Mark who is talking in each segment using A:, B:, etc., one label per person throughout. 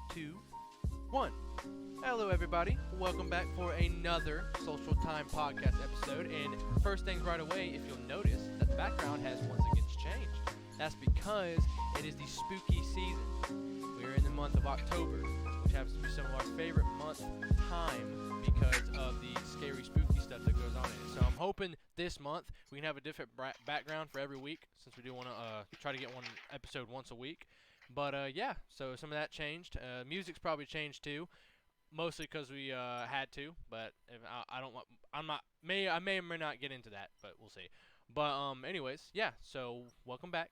A: two, one. Hello, everybody. Welcome back for another Social Time Podcast episode. And first things right away, if you'll notice that the background has once again changed. That's because it is the spooky season. We're in the month of October, which happens to be some of our favorite month time because of the scary, spooky stuff that goes on in it. So I'm hoping this month we can have a different background for every week, since we do want to try to get one episode once a week. But yeah, so some of that changed. Music's probably changed too, mostly because we had to. But if I don't want, I may or may not get into that, but we'll see. But anyways, yeah. So welcome back.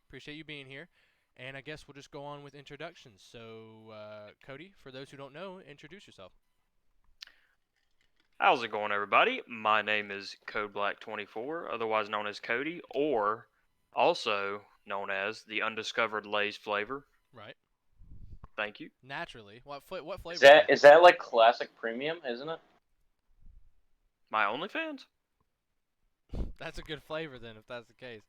A: Appreciate you being here. And I guess we'll just go on with introductions. So Cody, for those who don't know, introduce yourself.
B: How's it going, everybody? My name is CodeBlack24, otherwise known as Cody, or also known as the Undiscovered Lay's Flavor.
A: Right.
B: Thank you.
A: Naturally. What flavor?
C: Is that like classic premium, isn't it?
B: My OnlyFans?
A: That's a good flavor then, if that's the case.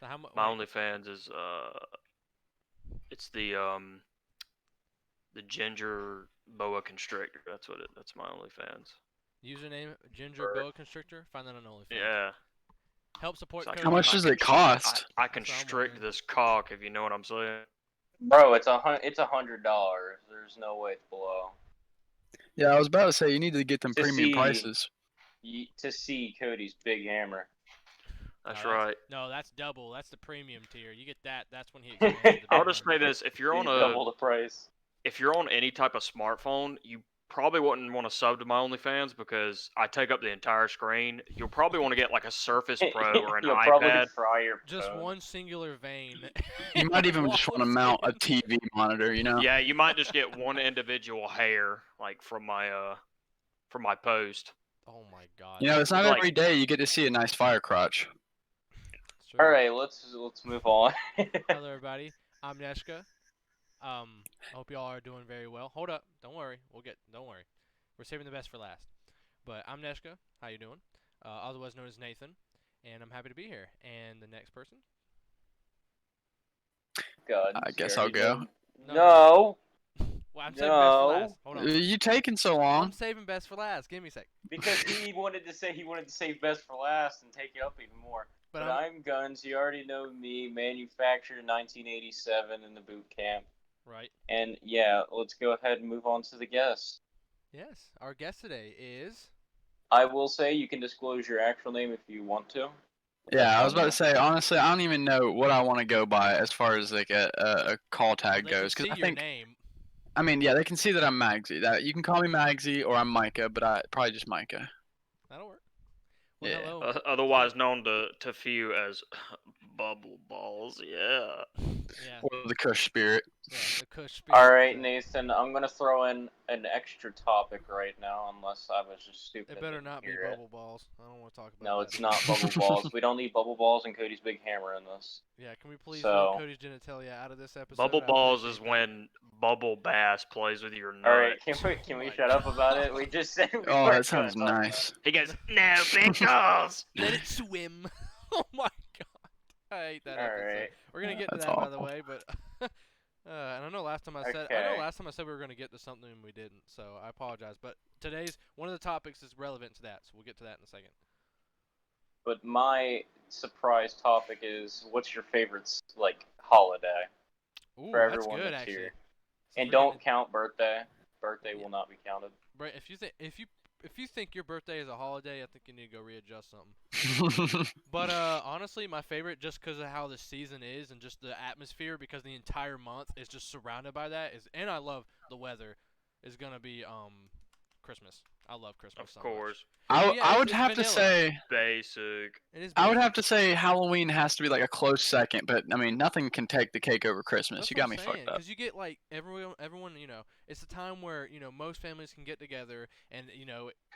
A: So how much?
B: My OnlyFans is it's the ginger boa constrictor. That's what it. That's my OnlyFans.
A: Username Ginger Boa Constrictor. Find that on OnlyFans.
B: Yeah.
A: Help support.
B: So
A: Cody.
D: How much does it cost?
B: I constrict this cock, if you know what I'm saying.
C: Bro, it's $100. There's no way it's below.
D: Yeah, I was about to say you need to get them
C: To
D: premium
C: see-
D: prices.
C: To see Cody's big hammer.
B: That's
A: No,
B: right.
A: No, that's double. That's the premium tier. You get that. That's when he.
B: I'll just say this: if you're on
C: Double the price.
B: if you're on any type of smartphone, you probably wouldn't want to sub to my OnlyFans because I take up the entire screen. You'll probably want to get like a Surface Pro or an
C: You'll
B: iPad.
C: probably fry your
A: Just
C: phone.
A: one singular vein.
D: You might even just want to mount a TV monitor, you know?
B: Yeah, you might just get one individual hair, like from my post.
A: Oh my god.
D: You know, it's not
B: Like-
D: every day you get to see a nice fire crotch.
A: It's true.
C: All right, let's move on.
A: Hello, everybody. I'm Neshka. I hope y'all are doing very well. Hold up. Don't worry. Don't worry. We're saving the best for last. But I'm Neshka. How you doing? Otherwise known as Nathan. And I'm happy to be here. And the next person?
C: God,
D: I guess
C: you
D: I'll
C: already
D: go.
C: did. No,
A: Well, I'm saving best for last. Hold on.
D: You taking so
A: I'm
D: long?
A: saving best for last. Give me a sec.
C: because he wanted to save best for last and take you up even more. But I'm Guns. You already know me. Manufactured in 1987 in the boot camp.
A: Right.
C: And yeah, let's go ahead and move on to the guest.
A: Yes. Our guest today is...
C: I will say you can disclose your actual name if you want to.
D: Yeah, I was about to say, honestly, I don't even know what I want to go by as far as like a call tag
A: They can
D: goes.
A: see
D: Because I
A: your
D: think,
A: name.
D: I mean, yeah, they can see that I'm Magzy. That you can call me Magzy or I'm Micah, but I probably just Micah.
A: That'll work. Well,
D: Yeah.
A: hello.
B: Otherwise known to few as bubble balls. Yeah.
A: Yeah.
D: Or the Kush spirit.
A: Yeah. The Kush spirit.
C: All right, Nathan. I'm gonna throw in an extra topic right now, unless I was just stupid.
A: It better
C: and
A: not be
C: didn't hear it.
A: bubble balls. I don't want to talk about
C: No,
A: that.
C: it's not bubble balls. We don't need bubble balls and Cody's big hammer in this.
A: Yeah, can we please
C: So-
A: leave Cody's genitalia out of this episode?
B: Bubble
A: I
B: balls
A: appreciate
B: is
A: that.
B: when Bubble Bass plays with your nut.
C: All right, can
A: Oh
C: we
A: my
C: shut up
A: God.
C: about it? We just said. We
D: Oh,
C: weren't
D: that sounds
C: gonna talk
D: nice.
B: He goes, no pickles.
A: Let it swim. Oh my god. I hate that episode.
C: Alright.
A: We're gonna get to
D: That's
A: that by the
D: awful.
A: way, but and I know last time I said we were gonna get to something and we didn't, so I apologize. But today's one of the topics is relevant to that, so we'll get to that in a second.
C: But my surprise topic is, what's your favorite holiday?
A: Ooh,
C: For
A: that's
C: everyone
A: good
C: that's
A: actually.
C: here.
A: Since
C: And
A: we're
C: don't
A: getting-
C: count birthday. Birthday
A: Yeah.
C: will not be counted.
A: Brett, if you think your birthday is a holiday, I think you need to go readjust something. But honestly, my favorite, just because of how the season is and just the atmosphere, because the entire month is just surrounded by that, and I love the weather, is gonna be Christmas. I love Christmas.
B: Of
A: so much.
B: course.
A: Yeah,
D: I would
A: it's
D: have to
A: vanilla.
D: say,
B: Basic.
A: It is.
D: I would
A: basic.
D: have to say Halloween has to be like a close second, but I mean, nothing can take the cake over Christmas.
A: That's
D: You
A: what
D: got
A: I'm
D: me
A: saying,
D: fucked up.
A: because you get like everyone, it's a time where most families can get together, and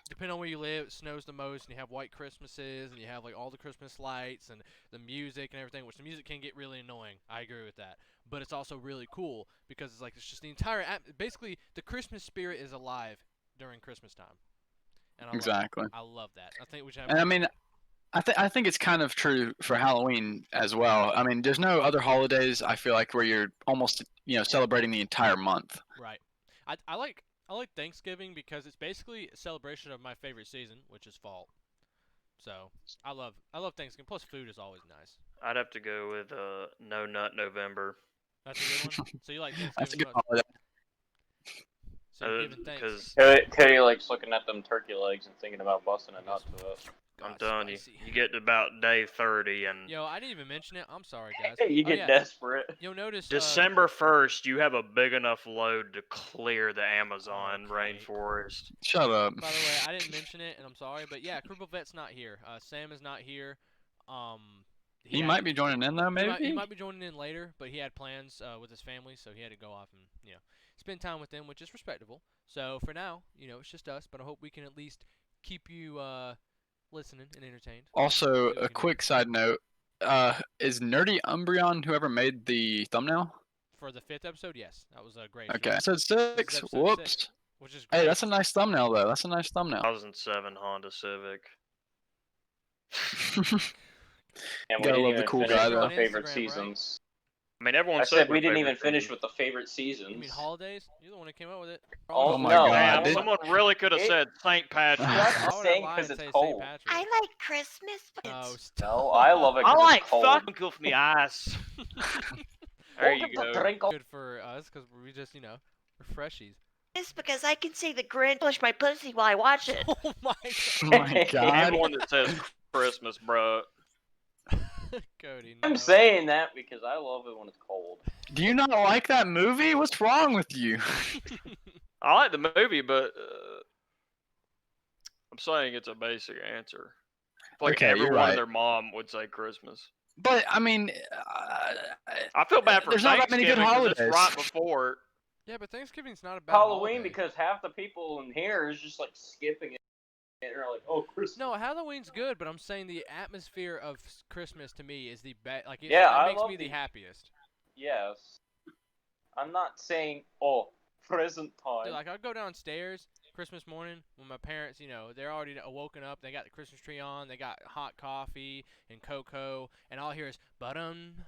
A: depending on where you live, it snows the most, and you have white Christmases, and you have like all the Christmas lights and the music and everything. Which the music can get really annoying. I agree with that, but it's also really cool because it's just the entire basically the Christmas spirit is alive during Christmas time. And I love it.
D: Exactly.
A: I love that. I think we should have.
D: And I mean, I think it's kind of true for Halloween as well. I mean, there's no other holidays I feel like where you're almost celebrating the entire month.
A: Right. I like Thanksgiving because it's basically a celebration of my favorite season, which is fall. So I love Thanksgiving. Plus, food is always nice.
B: I'd have to go with No Nut November.
A: That's a good one. So you like
D: That's a
A: Thanksgiving
D: good
A: much?
D: holiday.
A: So you're giving thanks.
B: Because
C: Cody likes looking at them turkey legs and thinking about busting a nut to it.
B: I'm
A: God,
B: telling you,
A: spicy.
B: you get to about day 30 and
A: Yo, I didn't even mention it. I'm sorry, guys.
C: You
A: Oh,
C: get
A: yeah.
C: desperate.
A: You'll notice.
B: December 1st, you have a big enough load to clear the Amazon
A: Okay.
B: rainforest.
D: Shut up.
A: By the way, I didn't mention it, and I'm sorry, but yeah, Cripple Vet's not here. Sam is not here.
D: He might be joining in though, maybe.
A: He might be joining in later, but he had plans with his family, so he had to go off and spend time with them, which is respectable. So for now, it's just us, but I hope we can at least keep you listening and entertained.
D: Also,
A: See what we
D: a
A: can do.
D: quick side note: is Nerdy Umbreon whoever made the thumbnail?
A: For the 5th episode, yes, that was a great.
D: Okay,
A: show.
D: episode 6.
A: episode
D: Whoops.
A: 6, which is great.
D: Hey, that's a nice thumbnail though. That's a nice thumbnail.
B: 2007 Honda Civic.
C: And we
D: Gotta
C: didn't
D: love the
C: even
D: cool
C: finish
D: guy,
C: with
D: though.
C: the favorite
A: Instagram, right?
C: seasons.
B: I mean, everyone
C: I said we
B: their
C: didn't even
B: favorite
C: finish
B: season.
C: with the favorite seasons.
A: You mean holidays? You're the one that came up with it.
C: Oh,
D: my
C: no.
D: God,
B: Man,
D: dude.
B: someone really could have said St. Patrick's.
C: Shut
A: Why
C: up.
A: would
C: saying
A: I lie
C: 'cause
A: and
C: it's
A: say
C: cold.
A: St. Patrick?
E: I like Christmas, but
A: No,
E: it's
A: stop.
C: No, I love it.
B: I
C: 'cause
B: like
C: it's cold.
B: fucking with me ice. There
C: Don't
B: you
C: get the
B: go.
C: drink
A: Good for us because we just we're freshies.
E: it's because I can see the Grinch push my pussy while I watch it.
A: Oh my
D: Oh my god.
B: Everyone that says Christmas, bro.
A: Cody. No.
C: I'm saying that because I love it when it's cold.
D: Do you not like that movie? What's wrong with you?
B: I like the movie, but I'm saying it's a basic answer. Like
D: Okay, you're
B: everyone
D: right.
B: and their mom would say Christmas.
D: But I mean,
B: I feel bad for
D: There's not that many good
B: Thanksgiving 'cause it's
D: holidays.
B: right before.
A: Yeah, but Thanksgiving's not about
C: Halloween
A: holiday.
C: because half the people in here is just like skipping it. And they're like, oh, Christmas.
A: No, Halloween's good, but I'm saying the atmosphere of Christmas to me is the best. Like,
C: Yeah,
A: it
C: I
A: makes
C: love
A: me the
C: the-
A: happiest.
C: Yes. I'm not saying, oh, present time.
A: Dude, like, I'll go downstairs Christmas morning when my parents, they're already woken up. They got the Christmas tree on. They got hot coffee and cocoa, and all I hear is ba-dun,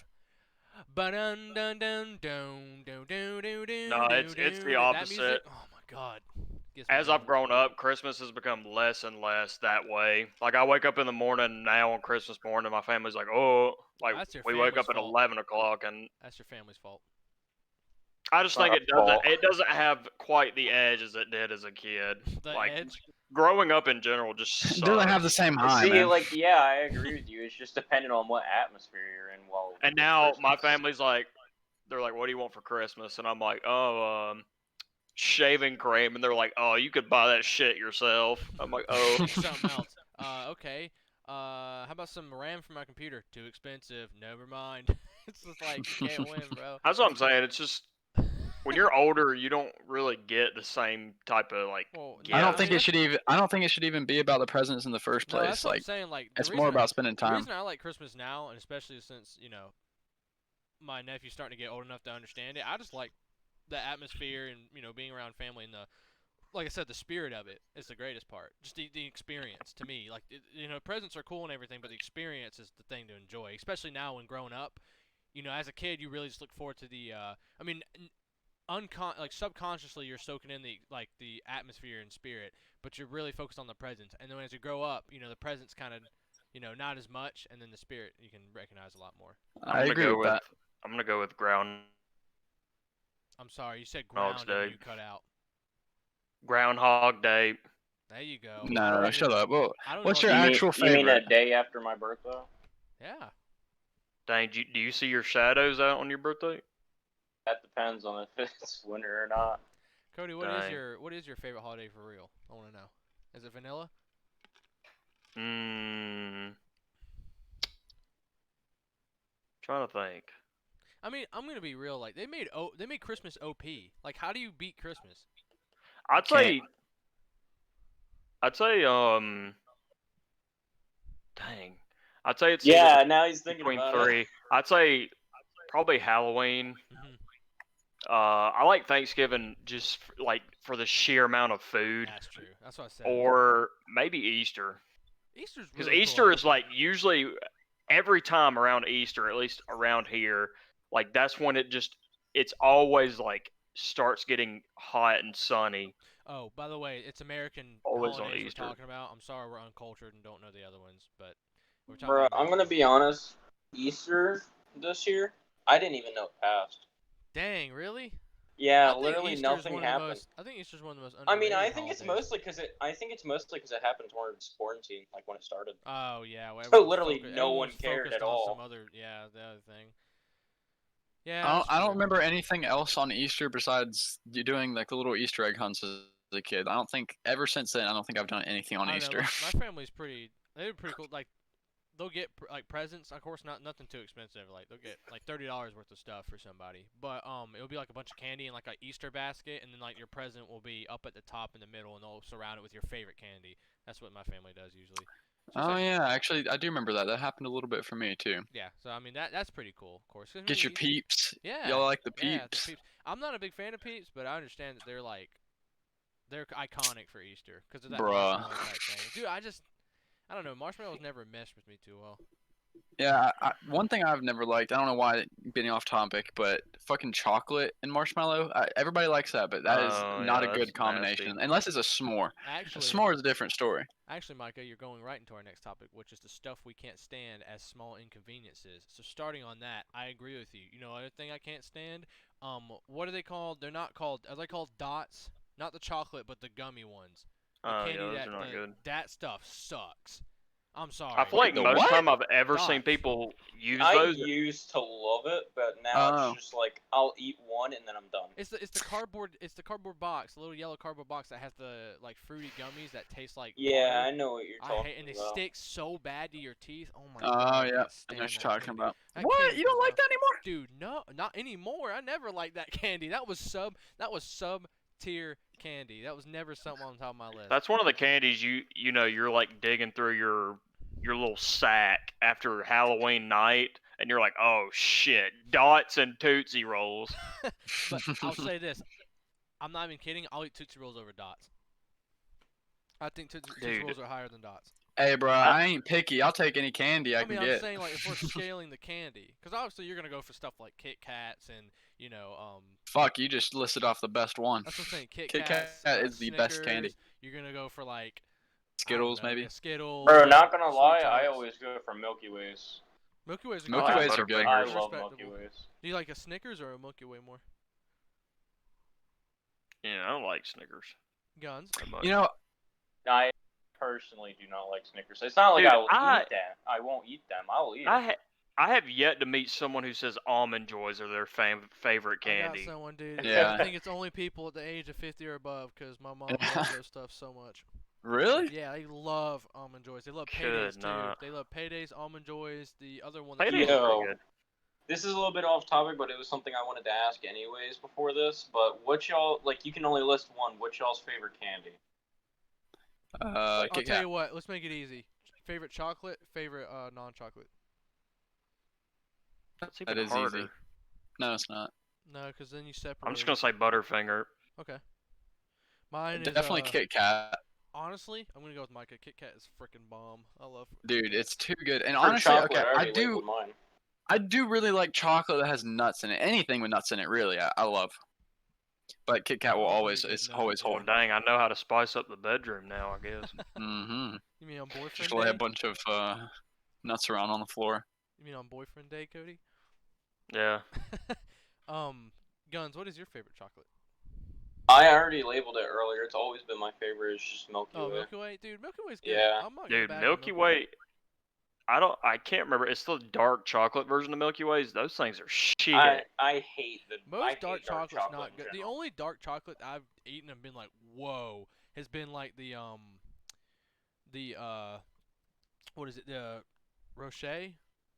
A: ba-dun, dun, dun, dun, dun, dun, dun, dun,
B: No,
A: dun,
B: it's the
A: dun, that
B: opposite.
A: music, oh my god. Gets me
B: As I've
A: going.
B: grown up, Christmas has become less and less that way. Like I wake up in the morning now on Christmas morning, my family's like, "Oh, like
A: That's your
B: we wake
A: family's
B: up at
A: fault.
B: 11 o'clock," and
A: That's your family's fault.
B: I just think
C: Our
B: it doesn't.
C: fault.
B: It doesn't have quite the edge as it did as a kid.
A: The
B: like
A: edge?
B: growing up in general just
D: it
B: sucks.
D: doesn't have the same high,
C: See,
D: man.
C: like, yeah, I agree with you. It's just depending on what atmosphere you're in while.
B: And
C: it's
B: now my
C: Christmas.
B: family's like, they're like, "What do you want for Christmas?" And I'm like, "Oh, shaving cream." And they're like, "Oh, you could buy that shit yourself." I'm like, "Oh."
A: Pick something else. Okay. How about some RAM for my computer? Too expensive. Never mind. It's just like, can't win, bro.
B: That's what I'm saying. It's just when you're older, you don't really get the same type of like.
A: Well,
B: Yeah.
D: I don't
A: I
D: think
A: mean,
D: it should even. I don't think it should even be about the presents in the first
A: No,
D: place.
A: that's what I'm
D: Like,
A: saying. Like, the
D: it's
A: reason
D: more about spending
A: The
D: time.
A: reason I like Christmas now, and especially since my nephew's starting to get old enough to understand it, I just like the atmosphere and being around family and like I said, the spirit of it is the greatest part. Just the experience to me. Like, presents are cool and everything, but the experience is the thing to enjoy. Especially now when growing up, as a kid, you really just look forward to the. I mean, like subconsciously, you're soaking in the atmosphere and spirit, but you're really focused on the presents. And then as you grow up, the presents kind of, not as much, and then the spirit you can recognize a lot more.
D: I agree with that.
B: I'm gonna go with Groundhog
A: I'm sorry, you said ground and
B: Day.
A: you cut out.
B: Day.
A: There you go.
D: No, shut up. Well,
A: I don't
D: what's
A: know
D: your
A: if
D: actual
C: You mean
D: favorite?
C: that day after my birthday?
A: Yeah.
B: Dang, do you see your shadows out on your birthday?
C: That depends on if it's winter or not.
A: Cody,
B: Dang.
A: what is your favorite holiday for real? I want to know. Is it vanilla?
B: Trying to think.
A: I mean, I'm gonna be real. Like they made Christmas OP. Like, how do you beat Christmas?
B: I'd say. Dang. I'd say it's
C: Yeah,
B: either
C: now he's thinking
B: between
C: about
B: three.
C: it.
B: I'd say probably Halloween.
A: Mhm.
B: I like Thanksgiving just like for the sheer amount of food,
A: That's true. That's what I said.
B: or maybe Easter.
A: Easter's
B: Because
A: really
B: Easter
A: cool.
B: is like usually every time around Easter, at least around here, like that's when it's always like starts getting hot and sunny.
A: Oh, by the way, it's American
B: Always on
A: holidays we're
B: Easter.
A: talking about. I'm sorry we're uncultured and don't know the other ones, but we're talking
C: Bro,
A: about
C: I'm
A: American.
C: gonna be honest. Easter this year, I didn't even know it passed.
A: Dang, really?
C: Yeah,
A: I think
C: literally
A: Easter's
C: nothing
A: one of the
C: happened.
A: most. I think Easter's one of the most
C: I
A: underrated
C: mean, I think it's
A: holidays.
C: mostly because it happened towards quarantine, like when it started.
A: Oh yeah, well,
C: So
A: everyone's
C: literally no
A: everyone
C: one
A: was
C: cared
A: focused
C: at
A: on some
C: all.
A: other, the other thing.
D: I
A: Yeah,
D: don't,
A: that's
D: I don't
A: true.
D: remember anything else on Easter besides you doing like the little Easter egg hunts as a kid. I don't think ever since then. I don't think I've done anything on
A: I don't know.
D: Easter.
A: My family's pretty. They're pretty cool. Like they'll get like presents. Of course, nothing too expensive. Like they'll get like $30 worth of stuff for somebody. But it'll be like a bunch of candy in like an Easter basket, and then like your present will be up at the top in the middle, and they'll surround it with your favorite candy. That's what my family does usually. So it's
D: Oh
A: actually,
D: yeah, actually I do remember that. That happened a little bit for me too.
A: yeah. So I mean that's pretty cool, of course. 'Cause, I
D: Get your
A: mean,
D: peeps.
A: yeah,
D: Y'all like the
A: yeah, the
D: peeps?
A: peeps. I'm not a big fan of peeps, but I understand that they're iconic for Easter because of that
D: Bruh.
A: marshmallow type thing. Dude, I don't know. Marshmallows never meshed with me too well.
D: Yeah, one thing I've never liked, I don't know why getting off topic, but fucking chocolate and marshmallow. Everybody likes that, but that is
B: Oh
D: not a
B: yeah,
D: good
B: that's
D: combination.
B: nasty.
D: Unless it's a s'more. A
A: Actually,
D: s'more is a different story.
A: Micah, you're going right into our next topic, which is the stuff we can't stand as small inconveniences. So starting on that, I agree with you. You know, other thing I can't stand. What are they called? They're not called. Are they called dots? Not the chocolate, but the gummy ones. The
B: Oh
A: candy
B: yeah, those are not good.
A: that stuff sucks. I'm
B: I
A: sorry.
B: feel like
D: The
B: most
D: what?
B: time I've ever seen
A: Dots.
B: people use
C: I
B: those.
C: used to love it, but now it's
D: Oh.
C: just like I'll eat one and then I'm done.
A: It's the cardboard box, the little yellow cardboard box that has the like fruity gummies that taste like
C: Yeah,
A: water.
C: I know what you're
A: I
C: talking
A: hate, and they
C: about.
A: stick so bad to your teeth. Oh my
D: Oh
A: god, I
D: yeah,
A: can't
D: I know
A: stand
D: what
A: that
D: you're talking
A: candy.
D: about.
A: That
D: What?
A: candy
D: You don't like
A: gross.
D: that anymore?
A: Dude, no, not anymore. I never liked that candy. That was sub tier candy. That was never something on top of my list.
B: That's one of the candies you know you're like digging through your little sack after Halloween night, and you're like, oh shit, dots and Tootsie Rolls.
A: But I'll say this, I'm not even kidding. I'll eat Tootsie Rolls over Dots. I think Tootsie
B: Dude.
A: Rolls are higher than Dots.
D: Hey, bro, I ain't picky. I'll take any candy I
A: I
D: can
A: mean, I'm
D: get.
A: saying like if we're scaling the candy, because obviously you're gonna go for stuff like Kit Kats and
D: Fuck, you just listed off the best one.
A: that's what I'm saying. Kit
D: Kit
A: Kats,
D: Kat is the best candy.
A: Snickers. You're gonna go for like
D: Skittles,
A: I don't know,
D: maybe.
A: yeah, Skittles.
C: Bro, not gonna
A: Sweet
C: lie, I
A: Tarts.
C: always go for Milky Ways.
A: Milky Ways are
D: Milky
A: good.
D: Ways are good.
C: I
B: Butterfingers.
C: love
A: Respectable.
C: Milky Ways.
A: Do you like a Snickers or a Milky Way more?
B: Yeah, I don't like Snickers
A: Guns.
B: that much.
D: You know,
C: I personally do not like Snickers. It's not like
B: Dude,
C: I will
B: I-
C: eat them. I won't eat them. I'll eat
B: I
C: them.
B: I have yet to meet someone who says almond joys are their favorite
A: I got
B: candy.
A: someone, dude.
D: Yeah.
A: I think it's only people at the age of 50 or above, because my mom loves those stuff so much.
D: really?
A: Yeah, they love almond joys. They love
B: Could
A: paydays too.
B: not.
A: They love paydays, almond joys. The other one. That's
B: Paydays
C: Yo.
B: are pretty good.
C: This is a little bit off topic, but it was something I wanted to ask anyways before this. But what y'all like? You can only list one. What's y'all's favorite candy?
A: I'll
D: Kit
A: tell
D: Kat.
A: you what. Let's make it easy. Favorite chocolate. Favorite non-chocolate.
B: That's even
D: That is
B: harder.
D: easy. No, it's not.
A: No, because then you separate.
B: I'm just gonna say Butterfinger.
A: Okay. Mine
D: Definitely
A: is
D: Kit Kat.
A: honestly, I'm gonna go with Micah. Kit Kat is freaking bomb. I love.
D: Dude, it's too good. And
C: For
D: honestly,
C: chocolate,
D: okay,
C: I
D: I
C: already
D: do
C: labeled mine.
D: I do really like chocolate that has nuts in it. Anything with nuts in it, really, I love. But Kit Kat will
A: Oh,
D: always
A: pretty good
D: is
A: nut
D: always
A: joke.
B: Well,
D: hold.
B: dang, I know how to spice up the bedroom now. I guess.
D: Mm-hmm.
A: You mean on boyfriend
D: Just
A: day?
D: lay a bunch of nuts around on the floor.
A: You mean on boyfriend day, Cody?
B: Yeah.
A: Guns. What is your favorite chocolate?
C: I already labeled it earlier. It's always been my favorite. It's just Milky
A: Oh,
C: Way.
A: Milky Way, dude. Milky Way's good.
C: Yeah.
A: I'm not going
B: Dude,
A: back on
B: Milky Way. I can't remember. It's the dark chocolate version of Milky Ways. Those things are shit.
C: I hate the
A: Most
C: I hate
A: dark chocolate's
C: chocolate
A: not
C: in
A: good. The
C: general.
A: only dark chocolate I've eaten and been like, whoa, has been like the what is it? The Rocher,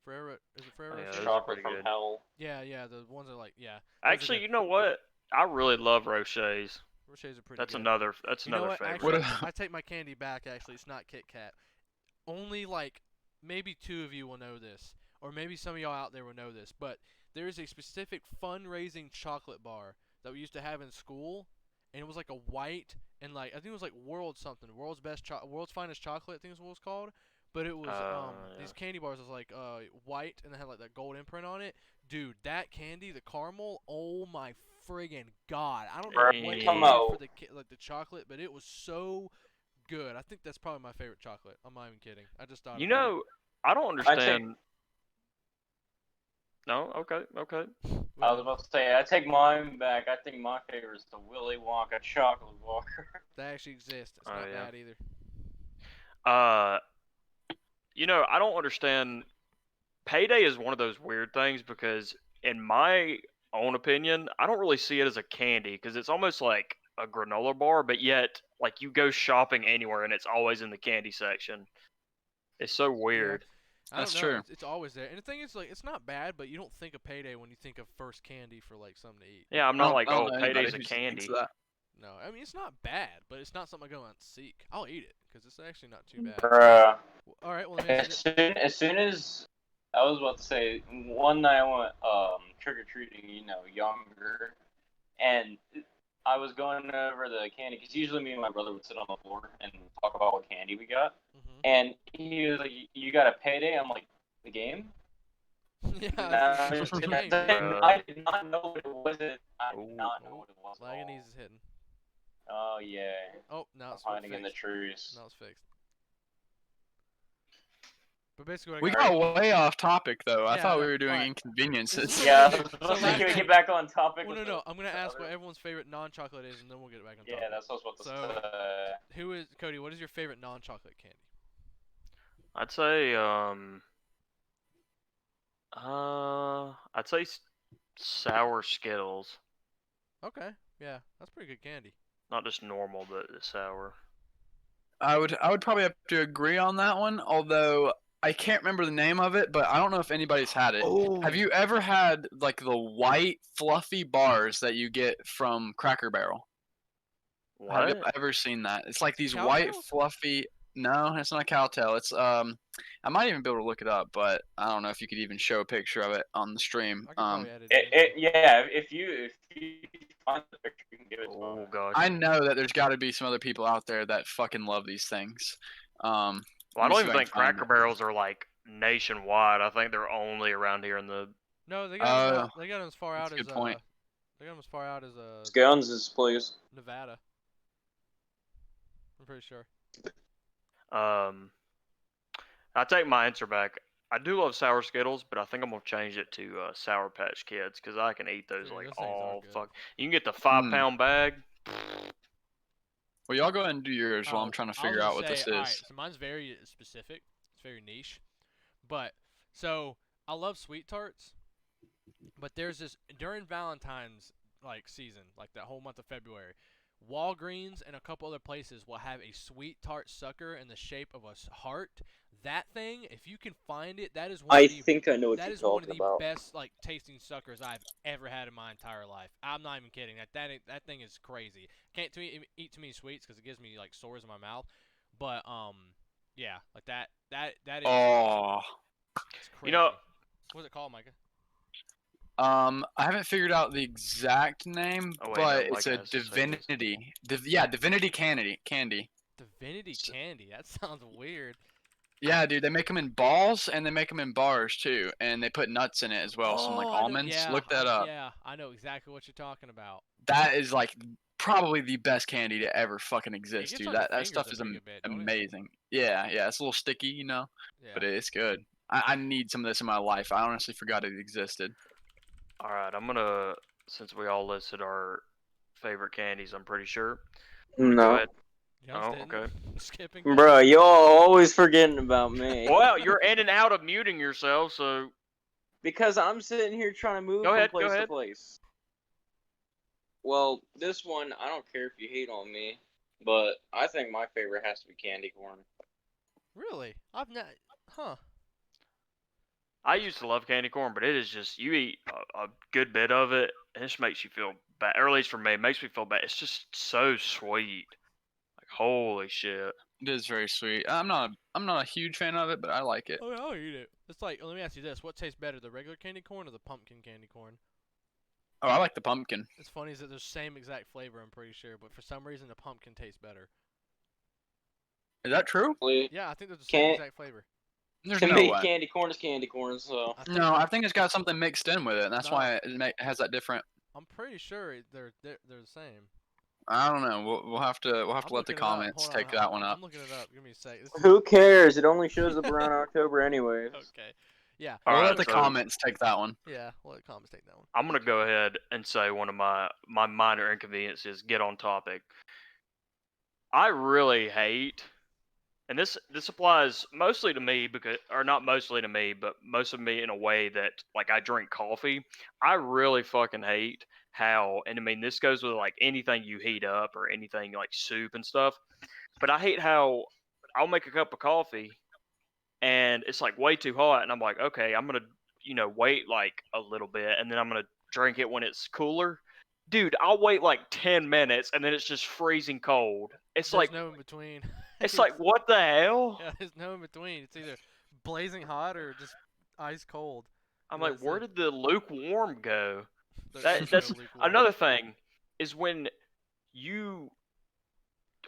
A: Ferrero. Is it Ferrero
B: Oh, yeah,
A: Rocher?
B: those are
C: Chocolate
B: pretty
C: from
B: good.
C: hell.
A: Yeah. The ones that are like, yeah. those are
B: Actually,
A: good.
B: you know what? I really love Rochers.
A: Rochers are pretty
B: That's
A: good.
B: another. That's
A: You know
B: another
A: what?
B: favorite.
A: Actually, I take my candy back. Actually, it's not Kit Kat. Only like maybe 2 of you will know this, or maybe some of y'all out there will know this. But there is a specific fundraising chocolate bar that we used to have in school, and it was like a white and like I think it was like world's finest chocolate. I think is what it was called. But it was these candy bars was like white and they had like that gold imprint on it. Dude, that candy, the caramel, oh my friggin' god! I don't know what they did for the chocolate, but it was so good. I think that's probably my favorite chocolate. I'm not even kidding. I just thought.
B: You know, I don't understand. No, okay.
C: I was about to say, I take mine back. I think my favorite is the Willy Wonka chocolate bar.
A: That actually exists. It's not bad either.
B: I don't understand. Payday is one of those weird things because, in my own opinion, I don't really see it as a candy because it's almost like a granola bar, but yet, like, you go shopping anywhere and it's always in the candy section. It's so weird.
A: I don't know.
D: True.
A: It's always there. And the thing is, like, it's not bad, but you don't think of Payday when you think of first candy for like something to eat.
B: Yeah, I'm not like, oh, Payday's a candy.
A: No, I mean it's not bad, but it's not something I go out and seek. I'll eat it because it's actually not too bad.
C: Bruh.
A: All right, well,
C: as soon as I was about to say, one night I went trick or treating, younger, and I was going over the candy because usually me and my brother would sit on the floor and talk about what candy we got. And he was like, "You got a Payday?" I'm like, "The game?"
A: Yeah.
C: I did not know what it was. I did not know what it was.
A: Laganese is hitting.
C: Oh yeah.
A: Oh, now it's
C: hiding
A: fixed.
C: in the trees.
A: Now it's fixed. But basically,
D: we got way off topic though. I thought we were doing inconveniences.
C: Yeah, can we get back on topic?
A: Well, no. I'm gonna ask what everyone's favorite non-chocolate is, and then we'll get back on topic.
C: Yeah, that's what I was about to say.
A: Who is Cody? What is your favorite non-chocolate candy?
B: I'd say sour Skittles.
A: Okay, yeah, that's pretty good candy.
B: Not just normal, but sour.
D: I would probably have to agree on that one, although I can't remember the name of it, but I don't know if anybody's had it.
B: Oh.
D: Have you ever had like the white fluffy bars that you get from Cracker Barrel?
B: What?
D: Have you ever seen that? It's like these
A: Cowtails?
D: white fluffy. No, it's not a cowtail. It's I might even be able to look it up, but I don't know if you could even show a picture of it on the stream.
C: If you find the picture, you can give it to me.
B: Oh gosh.
D: I know that there's got to be some other people out there that fucking love these things.
B: Well, I don't even think Cracker Barrels are like nationwide. I think they're only around here in the.
A: No, they got them as far out as.
D: Good point.
A: They got them as far out as
C: Guns, please.
A: Nevada. I'm pretty sure.
B: I take my answer back. I do love sour Skittles, but I think I'm gonna change it to Sour Patch Kids because I can eat those. Dude, like
A: those
B: all fuck. You can get the 5-pound bag.
D: Well, y'all go ahead and do yours while I'm trying to figure out what this is.
A: Alright, so mine's very specific. It's very niche. But so I love sweet tarts. But there's this during Valentine's season, like that whole month of February. Walgreens and a couple other places will have a sweet tart sucker in the shape of a heart. That thing, if you can find it, that is one of the,
C: think I know what
A: that
C: you're
A: is one of
C: talking
A: the
C: about.
A: best tasting suckers I've ever had in my entire life. I'm not even kidding. That thing is crazy. Can't eat too many sweets because it gives me sores in my mouth. But yeah, like that is.
D: Oh.
A: It's crazy. What's it called, Micah?
D: I haven't figured out the exact name, but it's a Divinity. Divinity candy.
A: Divinity candy. That sounds weird.
D: Yeah, dude, they make them in balls and they make them in bars too, and they put nuts in it as well, some almonds. Look that up.
A: Yeah, I know exactly what you're talking about.
D: That is probably the best candy to ever fucking exist, dude. That stuff is amazing. Yeah, it's a little sticky, but it's good. I need some of this in my life. I honestly forgot it existed.
B: All right, I'm gonna, since we all listed our favorite candies, I'm pretty sure.
C: No.
B: Oh, okay.
A: Skipping.
C: Bro, y'all always forgetting about me.
B: Well, you're in and out of muting yourself, so.
C: Because I'm sitting here trying to move from place to place. Well, this one, I don't care if you hate on me, but I think my favorite has to be candy corn.
A: Really? I've not. Huh.
B: I used to love candy corn, but it is just, you eat a good bit of it, and it just makes you feel bad. Or at least for me, it makes me feel bad. It's just so sweet. Holy shit.
D: It is very sweet. I'm not a huge fan of it, but I like it.
A: Oh, I'll eat it. It's let me ask you this: what tastes better, the regular candy corn or the pumpkin candy corn?
D: Oh, I like the pumpkin.
A: It's funny is that they're the same exact flavor, I'm pretty sure, but for some reason the pumpkin tastes better.
D: Is that true?
A: Yeah, I think they're the same exact flavor.
D: There's
C: To
D: no
C: me,
D: way.
C: candy corn is candy corn. So
D: I think it's got something mixed in with it, and that's
A: No.
D: why it has that different.
A: I'm pretty sure they're the same.
D: I don't know. We'll have to let the comments take that one up.
A: I'm looking it up. Give me a sec.
C: Who cares? It only shows up around October anyways.
A: Okay. Yeah.
D: We'll let the comments take that one.
A: Yeah, we'll let the comments take that one.
B: I'm gonna go ahead and say one of my minor inconveniences. Get on topic. I really hate, and this applies mostly to me or not mostly to me, but most of me in a way that like I drink coffee. I really fucking hate how, and I mean this goes with like anything you heat up or anything like soup and stuff. But I hate how I'll make a cup of coffee and it's like way too hot, and I'm like, okay, I'm gonna wait like a little bit, and then I'm gonna drink it when it's cooler. Dude, I'll wait like 10 minutes and then it's just freezing cold. It's
A: There's
B: like
A: no in between.
B: It's like, what the hell?
A: Yeah, there's no in between. It's either blazing hot or just ice cold.
B: I'm like, where did the lukewarm go?
A: There's
B: That's
A: no lukewarm.
B: another thing is when you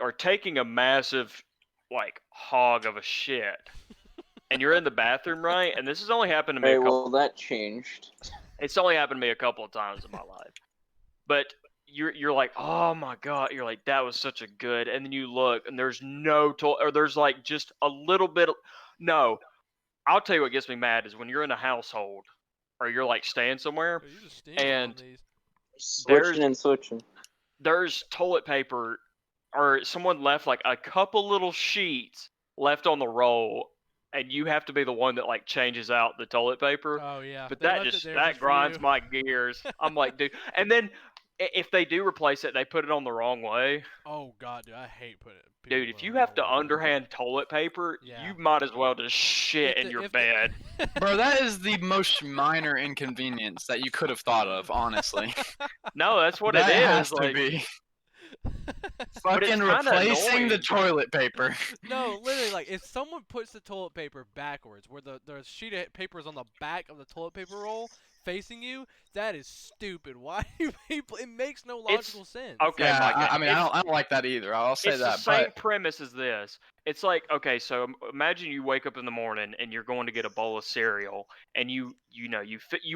B: are taking a massive like hog of a shit and you're in the bathroom, right? And this has only happened to me
C: that changed.
B: It's only happened to me a couple of times in my life. But you're like, oh my god, you're like, that was such a good, and then you look and there's no or there's like just a little bit of, no. I'll tell you what gets me mad is when you're in a household or you're like staying somewhere and
C: Switching.
B: There's toilet paper or someone left like a couple little sheets left on the roll and you have to be the one that like changes out the toilet paper.
A: Oh yeah.
B: But that grinds my gears. I'm like, dude. And then if they do replace it, they put it on the wrong way.
A: Oh god, dude, I hate putting it.
B: Dude, if you have to underhand toilet paper, you might as well just shit in your bed.
D: Bro, that is the most minor inconvenience that you could have thought of, honestly.
B: No, that's what it is.
D: That has to be. Fucking replacing the toilet paper.
A: No, literally, like, if someone puts the toilet paper backwards, where the sheet of paper is on the back of the toilet paper roll, facing you, that is stupid. Why do people? It makes no logical sense.
B: Okay,
D: yeah,
B: Mike,
D: I mean, I don't like that either. I'll say that.
B: It's the same premise as this. It's like, okay, so imagine you wake up in the morning and you're going to get a bowl of cereal, and you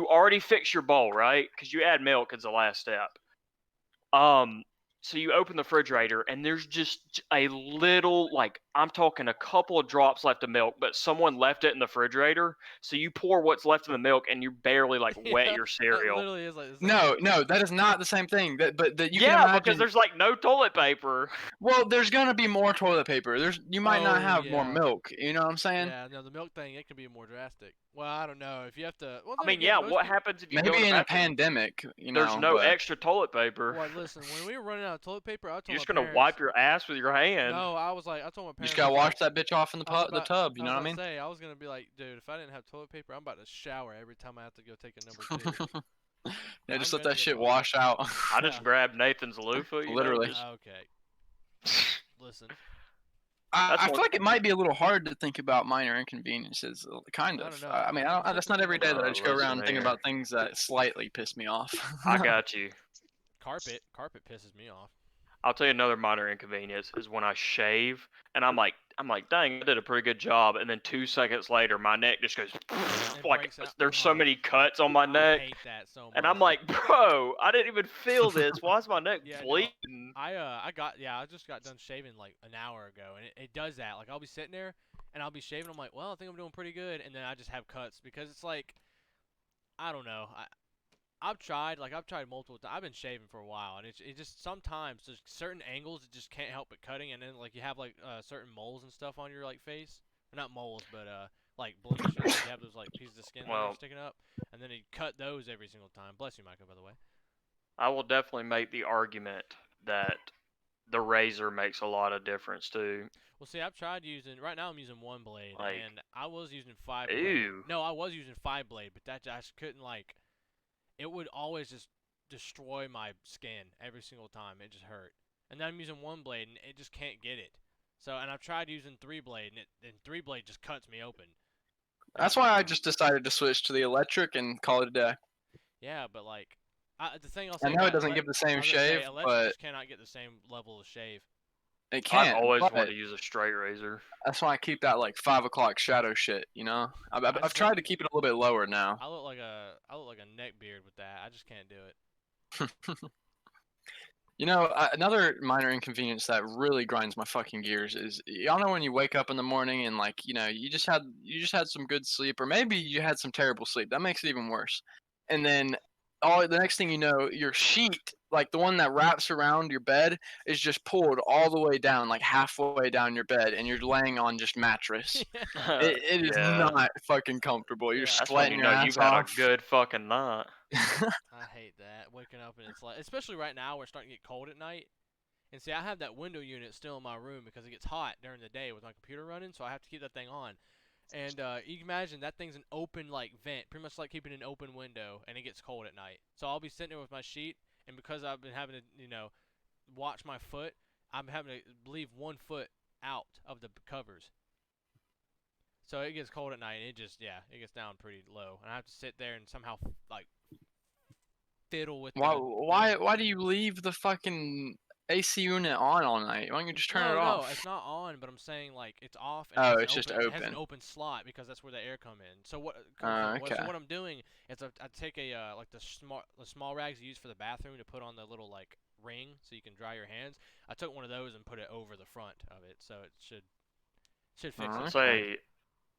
B: already fix your bowl, right? Because you add milk as the last step. So you open the refrigerator and there's just a little, like, I'm talking a couple of drops left of milk, but someone left it in the refrigerator. So you pour what's left in the milk and you barely like wet your cereal.
A: That literally is like
D: no, that is not the same thing. But you can
B: yeah,
D: imagine...
B: because there's like no toilet paper.
D: Well, there's gonna be more toilet paper. You might not have more milk. You know what I'm saying?
A: Yeah, no, the milk thing, it can be more drastic. Well, I don't know if you have to. Well,
B: I mean, yeah, what happens if you
D: maybe
B: go
D: in a pandemic?
B: There's no extra toilet paper.
A: Well, listen, when we were running out of toilet paper, I told
B: You're just
A: my
B: gonna
A: parents,
B: wipe your ass with your hand.
A: No, I was like, I told my parents.
D: You just gotta wash that bitch off in the tub. You know what I mean?
A: I was gonna be like, dude, if I didn't have toilet paper, I'm about to shower every time I have to go take a number 2.
D: Yeah, just let that shit wash out.
B: I just grabbed Nathan's loofah.
D: Literally.
A: Okay. Listen.
D: I feel like it might be a little hard to think about minor inconveniences, kind of. I mean, that's not every day that I just go around thinking about things that slightly piss me off.
B: I got you.
A: Carpet pisses me off.
B: I'll tell you another minor inconvenience is when I shave and I'm like, dang, I did a pretty good job, and then 2 seconds later, my neck just goes like there's so many cuts on my neck.
A: I hate that so much.
B: And I'm like, bro, I didn't even feel this. Why is my neck bleeding?
A: No, I just got done shaving like an hour ago, and it does that. Like I'll be sitting there, and I'll be shaving. I'm like, well, I think I'm doing pretty good, and then I just have cuts because it's like, I don't know. I've tried multiple times. I've been shaving for a while, and it just sometimes there's certain angles it just can't help but cutting, and then like you have like certain moles and stuff on your like face, or not moles, but like blemishes. You have those like pieces of skin that are sticking up, and then you cut those every single time. Bless you, Micah, by the way.
B: I will definitely make the argument that the razor makes a lot of difference too.
A: Well, see, I've tried using. Right now, I'm using 1 blade,
B: like,
A: and I was using 5 blade.
B: Ew.
A: No, I was using 5 blade, but that I just couldn't like. It would always just destroy my skin every single time. It just hurt. And then I'm using 1 blade, and it just can't get it. So, and I've tried using 3 blade, and 3 blade just cuts me open.
D: That's why I just decided to switch to the electric and call it a day.
A: Yeah, but like, The thing I'll
D: I
A: say
D: know it
A: about
D: doesn't give the same shave,
A: electric
D: but
A: just cannot get the same level of shave.
D: it
B: I've
D: can't.
B: always
D: But
B: wanted to use a straight razor.
D: that's why I keep that like 5 o'clock shadow shit. You know, I've tried to keep it a little bit lower now.
A: I look like a neck beard with that. I just can't do it.
D: You know, another minor inconvenience that really grinds my fucking gears is y'all know when you wake up in the morning and like you just had some good sleep, or maybe you had some terrible sleep. That makes it even worse. And then the next thing you know, your sheet, like the one that wraps around your bed, is just pulled all the way down, like halfway down your bed, and you're laying on just mattress. It is
B: Yeah.
D: not fucking comfortable. You're
A: Yeah.
B: That's when
D: sweating
B: you
D: your
B: know
D: ass
B: you've had
D: off.
B: a good fucking night.
A: I hate that waking up and it's like, especially right now, we're starting to get cold at night. And see, I have that window unit still in my room because it gets hot during the day with my computer running, so I have to keep that thing on. And you can imagine that thing's an open like vent, pretty much like keeping an open window, and it gets cold at night. So I'll be sitting there with my sheet, and because I've been having to, watch my foot, I'm having to leave one foot out of the covers. So it gets cold at night, and it gets down pretty low, and I have to sit there and somehow like fiddle with.
D: Why do you leave the fucking AC unit on all night? Why don't you just turn it off?
A: No, it's not on, but I'm saying like it's off and
D: Oh,
A: it
D: it's just
A: It has an
D: open.
A: open slot because that's where the air come in. So
D: Okay.
A: so what I'm doing is I take a like the small rags you use for the bathroom to put on the little like ring so you can dry your hands. I took one of those and put it over the front of it, so it should fix
B: I'd
A: it.
B: say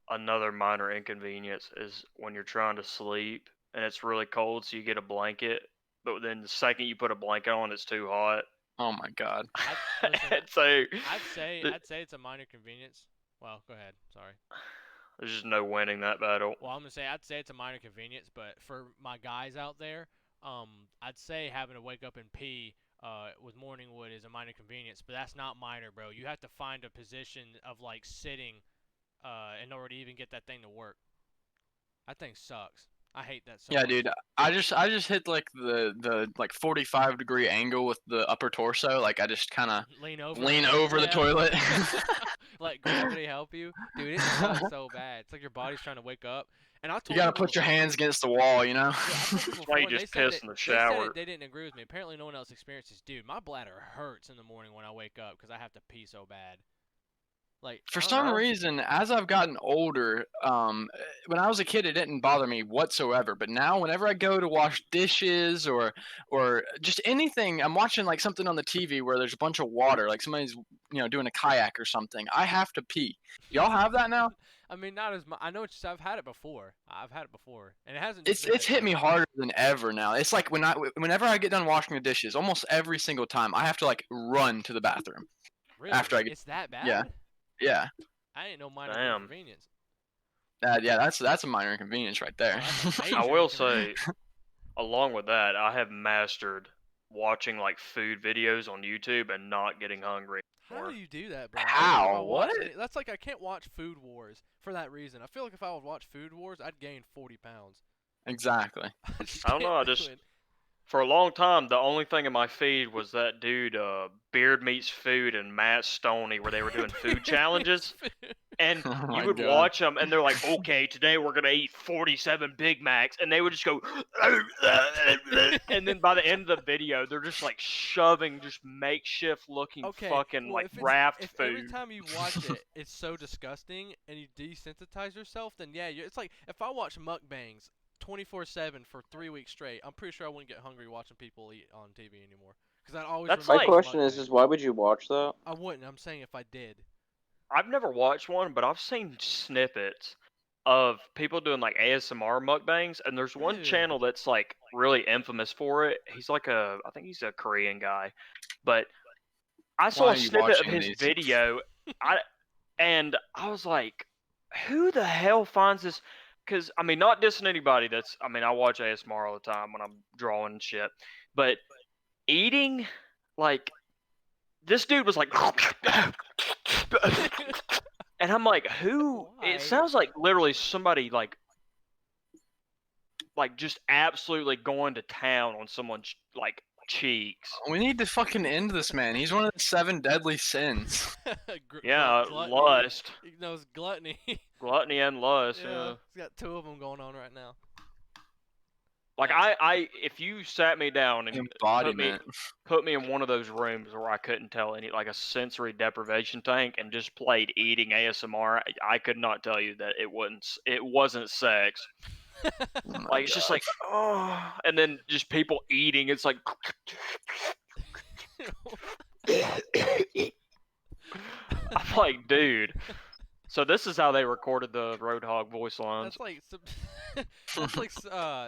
B: another minor inconvenience is when you're trying to sleep and it's really cold, so you get a blanket, but then the second you put a blanket on, it's too hot.
D: Oh my god.
A: Listen,
B: I'd
A: I'd say it's a minor convenience. Well, go ahead. Sorry.
B: there's just no winning that battle.
A: Well, I'd say it's a minor convenience, but for my guys out there, I'd say having to wake up and pee with morning wood is a minor convenience, but that's not minor, bro. You have to find a position of like sitting in order to even get that thing to work. That thing sucks. I hate that so
D: Yeah,
A: much.
D: dude. I just hit like the like 45-degree angle with the upper torso. Like I just kind of
A: lean over
D: the toilet.
A: Let gravity help you, dude. It sucks so bad. It's like your body's trying to wake up. And I told
D: You gotta
A: people
D: put your
A: before-
D: hands against the wall, you know.
A: Yeah, I told people
B: That's why you
A: before, and
B: just
A: they said
B: piss in the
A: They said
B: shower.
A: they didn't agree with me. Apparently, no one else experienced this. Dude, my bladder hurts in the morning when I wake up because I have to pee so bad. Like
D: For
A: I don't
D: some
A: know.
D: reason, as I've gotten older, when I was a kid, it didn't bother me whatsoever. But now, whenever I go to wash dishes or just anything, I'm watching like something on the TV where there's a bunch of water, like somebody's doing a kayak or something. I have to pee. Y'all have that now?
A: I mean, not as much. I know I've had it before. I've had it before, and it hasn't.
D: It's hit me harder than ever now. It's like whenever I get done washing the dishes, almost every single time, I have to like run to the bathroom.
A: Really?
D: After I get
A: It's that bad?
D: yeah. Yeah.
A: I ain't no minor
B: Damn.
A: inconvenience.
D: Yeah, that's a minor inconvenience right there.
B: I will say, along with that, I have mastered watching like food videos on YouTube and not getting hungry.
A: How do you do that, bro?
D: How? What?
A: That's like I can't watch Food Wars for that reason. I feel like if I would watch Food Wars, I'd gain 40 pounds.
D: Exactly.
B: I don't know. For a long time, the only thing in my feed was that dude, Beard Meats Food and Matt Stoney, where they were doing food challenges. And
D: Oh
B: you
D: my
B: would
D: God.
B: watch them, and they're like, okay, today we're going to eat 47 Big Macs. And they would just go, and then by the end of the video, they're just like shoving just makeshift looking fucking like wrapped
A: if
B: food.
A: every time you watch it, it's so disgusting and you desensitize yourself, then yeah, it's like if I watch mukbangs 24/7 for 3 weeks straight, I'm pretty sure I wouldn't get hungry watching people eat on TV anymore. Because I'd always.
B: That's
C: My
B: like-
C: question is just why would you watch that?
A: I wouldn't. I'm saying if I did.
B: I've never watched one, but I've seen snippets of people doing like ASMR mukbangs, and there's one
A: Ew.
B: channel that's like really infamous for it. He's like I think he's a Korean guy, but I saw
D: Why
B: a
D: are you
B: snippet of
D: watching
B: his
D: these?
B: video, and I was like, who the hell finds this? Because I mean, not dissing anybody. I watch ASMR all the time when I'm drawing and shit, but eating like this dude was like. And I'm like, who?
A: Why?
B: It sounds like literally somebody like just absolutely going to town on someone's like cheeks.
D: We need to fucking end this man. He's one of the 7 deadly sins.
B: Yeah,
A: Gluttony.
B: lust,
A: He knows gluttony.
B: gluttony, and lust. Yeah.
A: He's got 2 of them going on right now.
B: Like if you sat me down and
D: embodiment.
B: put me in one of those rooms where I couldn't tell any, like a sensory deprivation tank, and just played eating ASMR, I could not tell you that it wasn't sex.
D: Oh my
B: Like it's just like, oh, and then just people eating. It's like, I'm like, dude. So this is how they recorded the Roadhog voice lines.
A: That's like that's like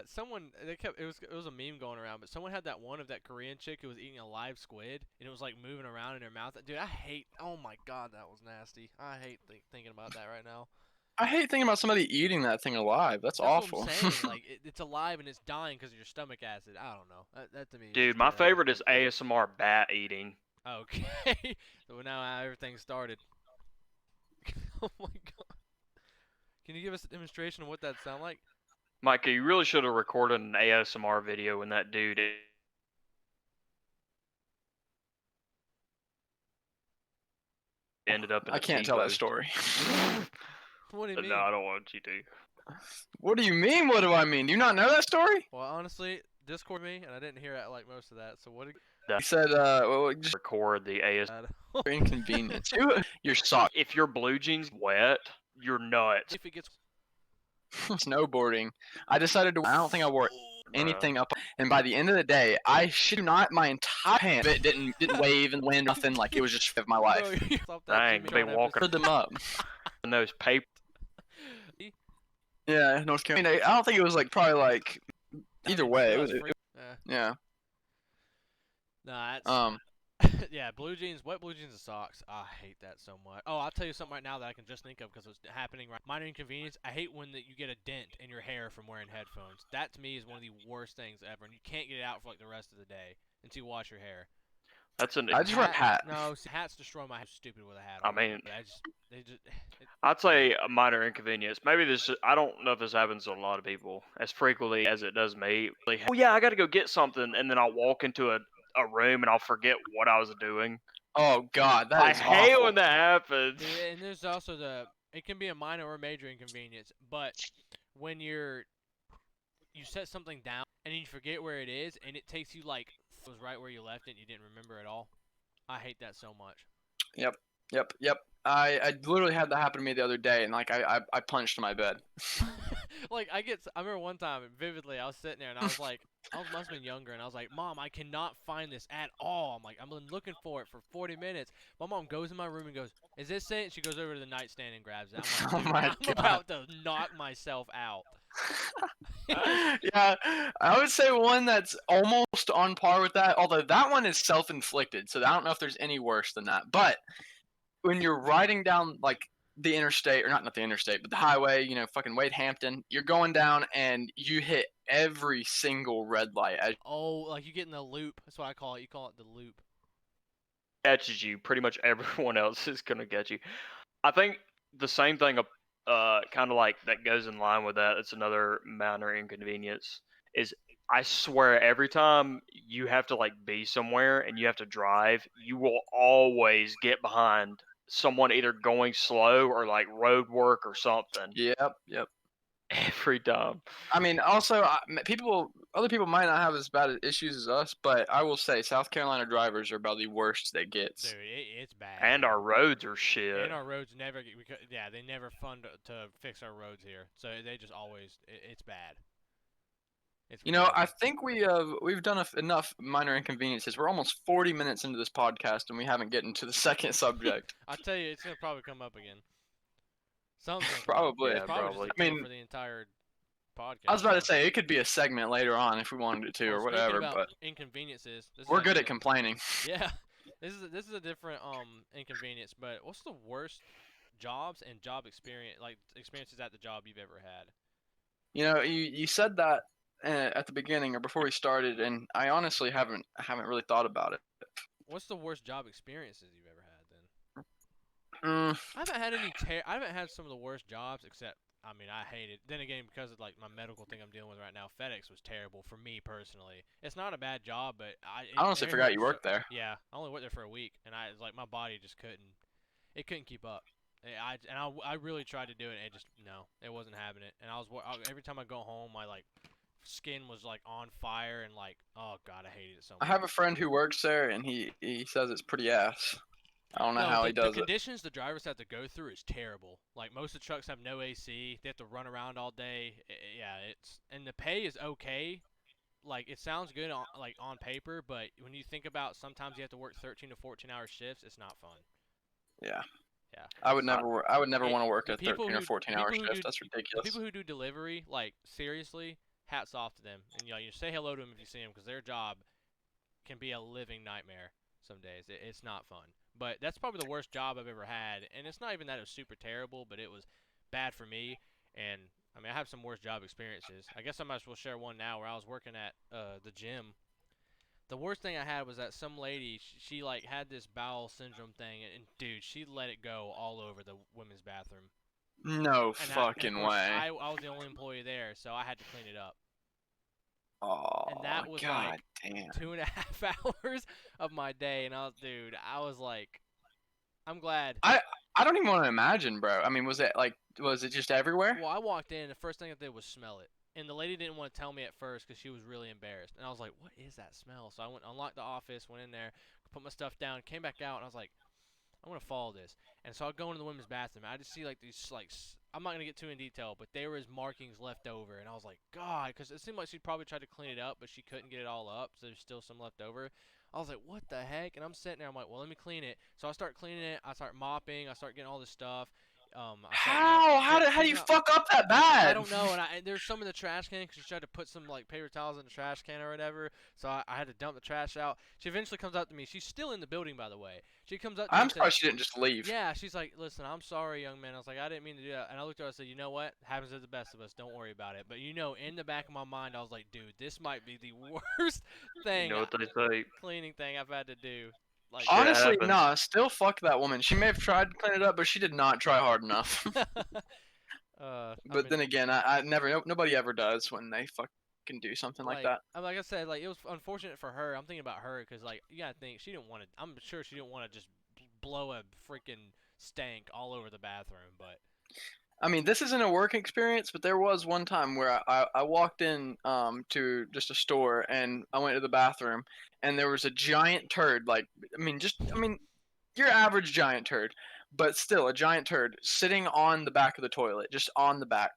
A: someone they kept it was a meme going around, but someone had that one of that Korean chick who was eating a live squid and it was like moving around in her mouth. Dude, I hate. Oh my god, that was nasty. I hate thinking about that right now.
D: I hate thinking about somebody eating that thing alive. That's awful.
A: What I'm saying. Like it's alive and it's dying because of your stomach acid. I don't know. That to me.
B: Dude, my favorite is ASMR bat eating.
A: Okay. So now how everything started. Oh my god. Can you give us a demonstration of what that sound like?
B: Micah, you really should have recorded an ASMR video when that dude ended up in
D: I
B: a
D: can't tell that
B: T-post.
D: story.
A: What do you mean?
B: No, I don't want you to.
D: What do you mean? What do I mean? Do you not know that story?
A: Well, honestly, Discord me, and I didn't hear it like most of that. So what?
D: He said, just
B: Record the ASMR.
D: inconvenience. Your sock.
B: If your blue jeans wet, you're nuts.
A: If it gets
D: Snowboarding. I decided to. I don't think I wore anything up. And by the end of the day, I should not. My entire pants didn't wave and wind nothing. Like it was just my life.
B: Dang, they walking
D: Put them up.
B: in those paper.
D: Yeah, North Carolina. I don't think it was like probably like. Either way, it was. Yeah.
A: Nah, that's yeah, blue jeans, wet blue jeans and socks. I hate that so much. Oh, I'll tell you something right now that I can just think of because it's happening right. Minor inconvenience. I hate when you get a dent in your hair from wearing headphones. That to me is one of the worst things ever, and you can't get it out for like the rest of the day until you wash your hair.
B: That's an.
D: I just wear a hat.
A: No, hats destroy my hair. Stupid with a hat.
B: I
A: On.
B: mean,
A: They just.
B: I'd say a minor inconvenience. Maybe this. I don't know if this happens to a lot of people as frequently as it does me. Like, oh yeah, I got to go get something, and then I'll walk into a room and I'll forget what I was doing.
D: Oh God, that is
B: I hate
D: awful.
B: when that happens.
A: Yeah, and there's also it can be a minor or major inconvenience, but when you set something down and you forget where it is and it takes you like it was right where you left it and you didn't remember at all. I hate that so much.
D: Yep. I literally had that happen to me the other day, and like I punched my bed.
A: Like I remember one time vividly, I was sitting there and I was like, I must have been younger, and I was like, Mom, I cannot find this at all. I'm like, I've been looking for it for 40 minutes. My mom goes in my room and goes, is this it? And she goes over to the nightstand and grabs it. I'm like,
D: Oh my
A: I'm about to knock myself out.
D: Yeah, I would say one that's almost on par with that, although that one is self-inflicted, so I don't know if there's any worse than that. But when you're riding down like the interstate, or not the interstate, but the highway, you know, fucking Wade Hampton, you're going down and you hit every single red light.
A: Oh, like you get in the loop. That's what I call it. You call it the loop.
B: Catches you, pretty much everyone else is gonna get you. I think the same thing, kind of like that goes in line with that. It's another minor inconvenience. Is I swear every time you have to like be somewhere and you have to drive, you will always get behind someone either going slow or like road work or something.
D: Yep.
B: Every time.
D: I mean, also, other people might not have as bad issues as us, but I will say South Carolina drivers are about the worst that gets.
A: Dude, it's bad.
B: And our roads are shit.
A: And our roads never get, they never fund to fix our roads here. So they just always, it's bad.
D: You know, I think we've done enough minor inconveniences. We're almost 40 minutes into this podcast, and we haven't gotten to the second subject.
A: I tell you, it's gonna probably come up again. Something.
D: Probably.
B: Yeah, probably.
A: I mean, for the entire podcast.
D: I was about to say it could be a segment later on if we wanted it to, or whatever. But
A: inconveniences.
D: We're good at complaining.
A: Yeah, this is a different inconvenience. But what's the worst jobs and job experiences at the job you've ever had?
D: You know, you said that at the beginning or before we started, and I honestly haven't really thought about it.
A: What's the worst job experiences you've ever had then? I haven't had some of the worst jobs, except I mean I hate it. Then again, because of like my medical thing I'm dealing with right now, FedEx was terrible for me personally. It's not a bad job, but I
D: honestly forgot you worked there.
A: Yeah, I only worked there for a week, and my body just couldn't keep up. I really tried to do it, and it wasn't having it. And every time I go home, I like skin was like on fire and like, oh god, I hated it so
D: I
A: much.
D: have a friend who works there, and he says it's pretty ass. I don't know how he does
A: the conditions the drivers have to go through is terrible. Like most of the trucks have no AC. They have to run around all day. And the pay is okay. Like it sounds good on paper, but when you think about sometimes you have to work 13 to 14-hour shifts, it's not fun.
D: Yeah.
A: Yeah.
D: I would never want to work a 13 or 14-hour shift. That's
A: The
D: ridiculous.
A: people who do delivery, like seriously, hats off to them. And you say hello to them if you see them, because their job can be a living nightmare some days. It's not fun. But that's probably the worst job I've ever had. And it's not even that it was super terrible, but it was bad for me. And I mean, I have some worse job experiences. I guess I might as well share one now where I was working at the gym. The worst thing I had was that some lady, she like had this bowel syndrome thing, and dude, she let it go all over the women's bathroom.
D: No
A: And
D: fucking
A: of course,
D: way.
A: I was the only employee there, so I had to clean it up.
D: Oh,
A: And that was
D: God
A: like
D: damn.
A: 2.5 hours of my day, and I was like, I'm glad.
D: I don't even want to imagine, bro. I mean, was it just everywhere?
A: Well, I walked in, and the first thing I did was smell it. And the lady didn't want to tell me at first because she was really embarrassed. And I was like, what is that smell? So I unlocked the office, went in there, put my stuff down, came back out, and I was like, I'm going to follow this. And so I go into the women's bathroom. I just see like these, like, I'm not going to get too in detail, but there was markings left over. And I was like, God, because it seemed like she'd probably tried to clean it up, but she couldn't get it all up. So there's still some left over. I was like, what the heck? And I'm sitting there. I'm like, well, let me clean it. So I start cleaning it. I start mopping. I start getting all this stuff.
D: How do you fuck up that bad?
A: I don't know, and there's some in the trash can because she tried to put some like paper towels in the trash can or whatever. So I had to dump the trash out. She eventually comes up to me. She's still in the building, by the way. She comes up to me.
D: I'm surprised she didn't just leave.
A: Yeah, she's like, listen, I'm sorry, young man. I was like, I didn't mean to do that. And I looked at her and said, you know what? Happens to the best of us. Don't worry about it. But in the back of my mind, I was like, dude, this might be the worst thing.
B: You know what they say?
A: Cleaning thing I've had to do. Like,
D: honestly, nah, still fuck that woman. She may have tried to clean it up, but she did not try hard enough. But then again, I never, nobody ever does when they fucking do something like that.
A: Like I said, like it was unfortunate for her. I'm thinking about her because, like, you gotta think she didn't want to. I'm sure she didn't want to just blow a freaking stank all over the bathroom. But
D: I mean, this isn't a work experience, but there was one time where I walked in to just a store and I went to the bathroom and there was a giant turd, like your average giant turd, but still a giant turd sitting on the back of the toilet, just on the back.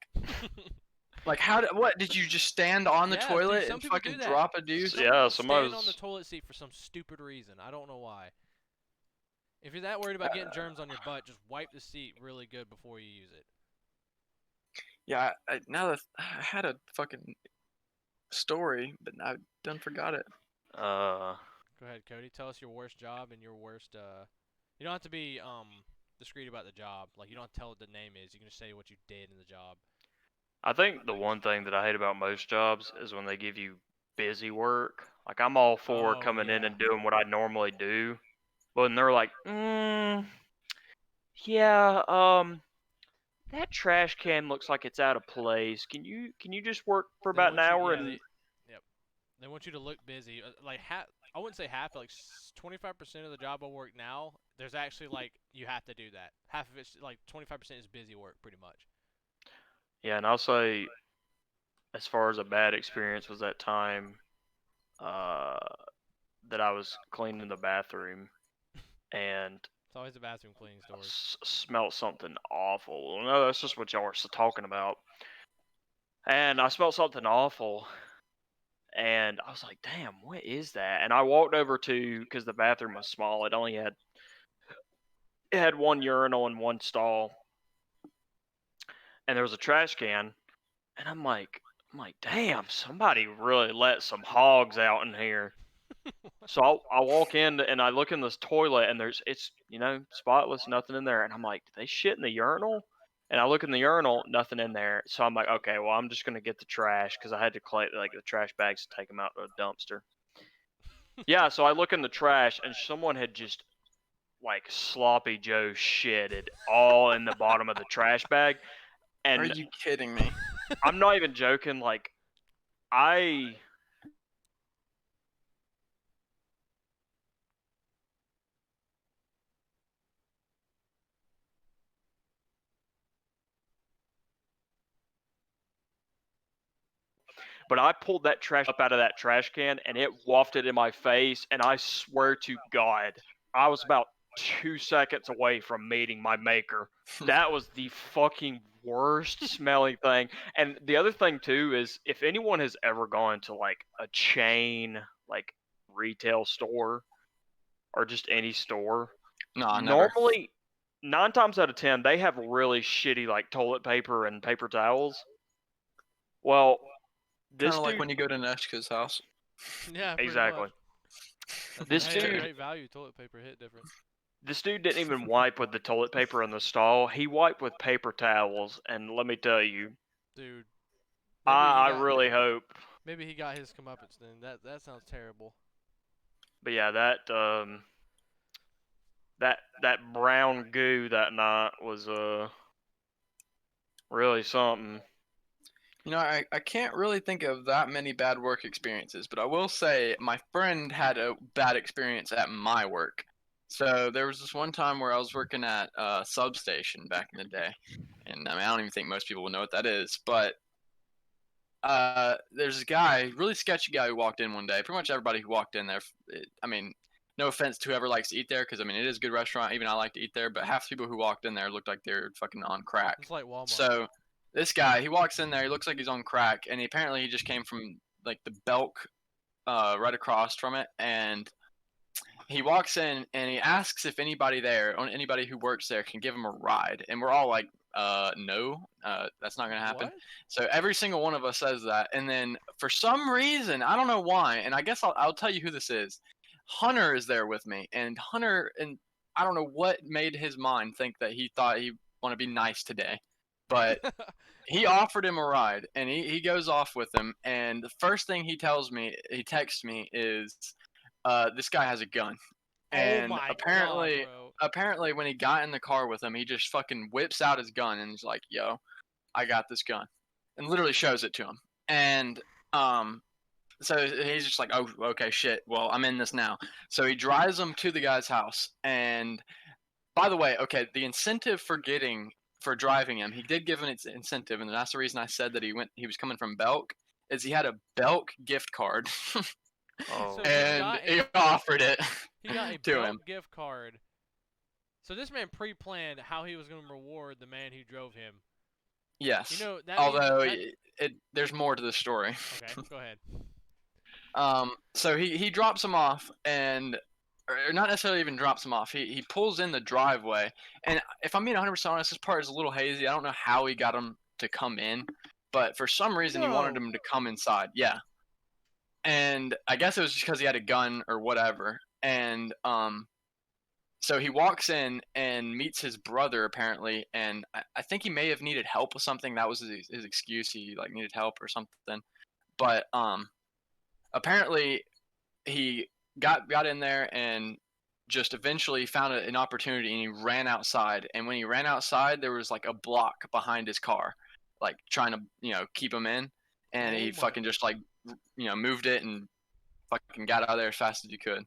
D: Like what did you just stand on the toilet and fucking drop a deuce?
B: Yeah,
A: stand on the toilet seat for some stupid reason. I don't know why. If you're that worried about getting germs on your butt, just wipe the seat really good before you use it.
D: Yeah, now that I had a fucking story, but I done forgot it.
A: Go ahead, Cody. Tell us your worst job and your worst. You don't have to be discreet about the job. Like you don't have to tell what the name is. You can just say what you did in the job.
B: I think the one thing that I hate about most jobs is when they give you busy work. Like I'm all for coming in and doing what I normally do, but when they're like, yeah, that trash can looks like it's out of place. Can you just work for about an hour and?
A: Yep. They want you to look busy. Like I wouldn't say half, but like 25% of the job I work now, there's actually like you have to do that. Half of it's like 25% is busy work, pretty much.
B: Yeah, and I'll say, as far as a bad experience was that time that I was cleaning the bathroom and
A: it's always a bathroom cleaning story.
B: Smelled something awful. Well, no, that's just what y'all were talking about. And I smelled something awful, and I was like, "Damn, what is that?" And I walked over to because the bathroom was small. It had one urinal and one stall, and there was a trash can. And I'm like, damn, somebody really let some hogs out in here. So I walk in and I look in this toilet and it's spotless, nothing in there. And I'm like, did they shit in the urinal? And I look in the urinal, nothing in there. So I'm like, okay, well I'm just gonna get the trash because I had to collect like the trash bags to take them out to a dumpster. Yeah, so I look in the trash and someone had just like sloppy Joe shitted all in the bottom of the trash bag. And
D: are you kidding me?
B: I'm not even joking. Like I but I pulled that trash up out of that trash can and it wafted in my face, and I swear to God, I was about 2 seconds away from meeting my maker. That was the fucking worst smelling thing. And the other thing too is, if anyone has ever gone to like a chain like retail store or just any store,
D: No, never.
B: normally 9 times out of 10 they have really shitty like toilet paper and paper towels. Well,
D: Kind
B: this
D: of like
B: dude
D: when you go to Neshka's house.
A: Yeah, pretty
B: exactly.
A: much.
B: This
A: Hey,
B: dude-
A: great value toilet paper hit different.
B: This dude didn't even wipe with the toilet paper in the stall. He wiped with paper towels, and let me tell you,
A: Dude.
B: I really hope.
A: Maybe he got his comeuppance then. That sounds terrible.
B: But yeah, that brown goo that night was really something.
D: You know, I can't really think of that many bad work experiences, but I will say my friend had a bad experience at my work. So there was this one time where I was working at a substation back in the day, and I mean I don't even think most people will know what that is, but there's a guy, really sketchy guy who walked in one day. Pretty much everybody who walked in there, I mean, no offense to whoever likes to eat there, because I mean it is a good restaurant. Even I like to eat there, but half the people who walked in there looked like they're fucking on crack.
A: It's like Walmart.
D: So this guy, he walks in there, he looks like he's on crack, and apparently he just came from like the Belk, right across from it, and he walks in and he asks if anybody there, or anybody who works there, can give him a ride, and we're all like, no, that's not gonna happen.
A: What?
D: So every single one of us says that, and then for some reason, I don't know why, and I guess I'll tell you who this is. Hunter is there with me, and Hunter, and I don't know what made his mind think that he thought he want to be nice today, but he offered him a ride, and he goes off with him, and the first thing he texts me is, this guy has a gun. And
A: oh my
D: apparently,
A: God, bro.
D: apparently when he got in the car with him, he just fucking whips out his gun and he's like, "Yo, I got this gun," and literally shows it to him. And so he's just like, "Oh, okay, shit. Well, I'm in this now." So he drives him to the guy's house. And by the way, okay, the incentive for driving him, he did give an incentive, and that's the reason I said that he was coming from Belk, is he had a Belk gift card.
B: Oh.
A: So
D: And he offered it
A: he got a
D: to
A: Belk
D: him.
A: gift card. So this man pre-planned how he was going to reward the man who drove him.
D: Yes.
A: You know, that
D: Although
A: means
D: there's more to the story.
A: Okay, go ahead.
D: So he drops him off, and or not necessarily even drops him off. He pulls in the driveway, and if I'm being 100% honest, this part is a little hazy. I don't know how he got him to come in, but for some reason he wanted
A: No.
D: him to come inside. Yeah. And I guess it was just because he had a gun or whatever. And so he walks in and meets his brother apparently, and I think he may have needed help with something. That was his excuse. He like needed help or something. But apparently he got in there and just eventually found an opportunity, and he ran outside. And when he ran outside, there was like a block behind his car, like trying to keep him in. And he fucking just like moved it and fucking got out of there as fast as he could.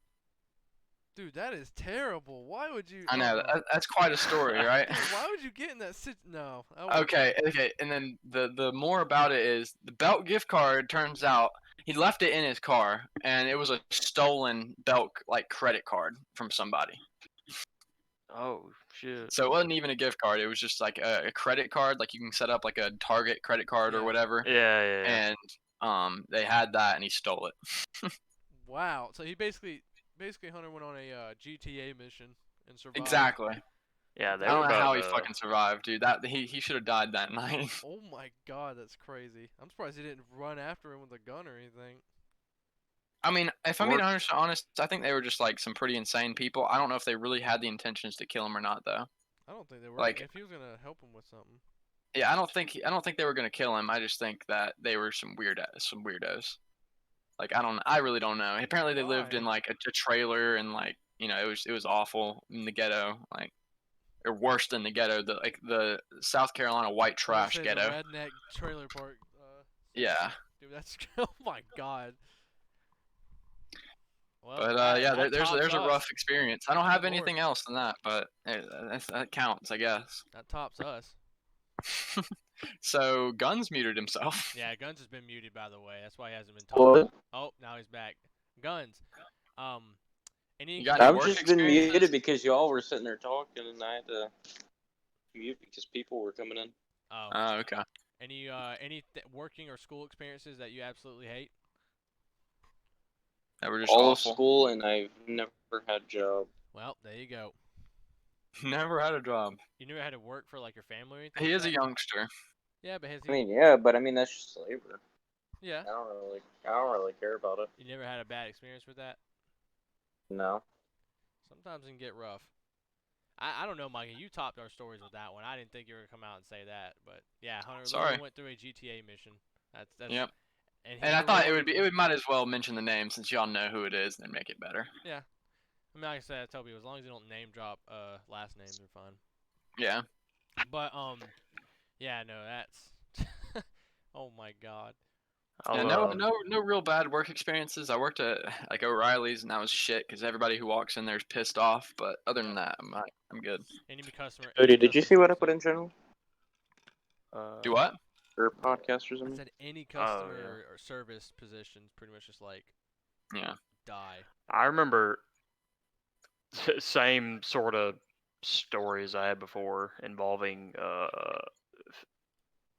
A: Dude, that is terrible. Why would you?
D: I know that's quite a story, right?
A: Why would you get in that No.
D: Okay. And then the more about it is the Belk gift card. Turns out he left it in his car, and it was a stolen Belk like credit card from somebody.
B: Oh shit.
D: So it wasn't even a gift card. It was just like a credit card, like you can set up like a Target credit card or whatever.
B: Yeah.
D: And they had that, and he stole it.
A: Wow. So he basically Hunter went on a GTA mission and survived.
D: Exactly.
B: Yeah,
D: I don't know how he fucking survived, dude. That he should have died that night.
A: Oh my God, that's crazy. I'm surprised he didn't run after him with a gun or anything.
D: I mean, if I'm being honest, I think they were just like some pretty insane people. I don't know if they really had the intentions to kill him or not, though.
A: I don't think they were.
D: Like,
A: if he was gonna help him with something.
D: Yeah, I don't think they were gonna kill him. I just think that they were some weirdos. Like I really don't know. Apparently they lived in like a trailer, and like it was awful in the ghetto, like or worse than the ghetto, the South Carolina white trash ghetto.
A: The redneck trailer park.
D: Yeah.
A: Dude, that's oh my God. Well,
D: But yeah, there's a rough experience. I don't have anything else than that, but that counts, I guess.
A: That tops us.
D: So Guns muted himself.
A: Yeah, Guns has been muted, by the way. That's why he hasn't been talking.
C: What?
A: Oh, now he's back. Guns. Any
D: You got any
C: I've
D: work
C: just been
D: experiences?
C: muted because y'all were sitting there talking, and I had to mute because people were coming in.
A: Oh.
D: Okay.
A: Any working or school experiences that you absolutely hate?
D: That were just
C: All
D: awful.
C: of school, and I've never had a job.
A: Well, there you go.
D: Never had a job.
A: You never had to work for like your family or anything?
D: He
A: like
D: is a
A: that?
D: youngster.
A: Yeah, but has
C: I
A: he?
C: mean, yeah, but I mean that's just labor.
A: Yeah.
C: I don't really care about it.
A: You never had a bad experience with that?
C: No.
A: Sometimes it can get rough. I don't know, Mikey. You topped our stories with that one. I didn't think you were gonna come out and say that, but yeah, Hunter
D: Sorry.
A: literally went through a GTA mission. That's
D: Yep.
A: And
D: I thought it might as well mention the name since y'all know who it is and then make it better.
A: Yeah. I mean, like I said, I tell people as long as you don't name drop last names are fine.
D: Yeah.
A: But yeah, no, that's oh my god.
D: Yeah, no real bad work experiences. I worked at like O'Reilly's and that was shit because everybody who walks in there is pissed off. But other than that, I'm good.
A: Any customer.
C: Cody, did you see what I
A: service-
C: put in general?
D: Do what?
C: For podcasters, I
A: I
C: mean?
A: said any
B: Oh,
A: customer or service positions, pretty much just like
D: Yeah.
A: die.
B: I remember same sort of stories I had before involving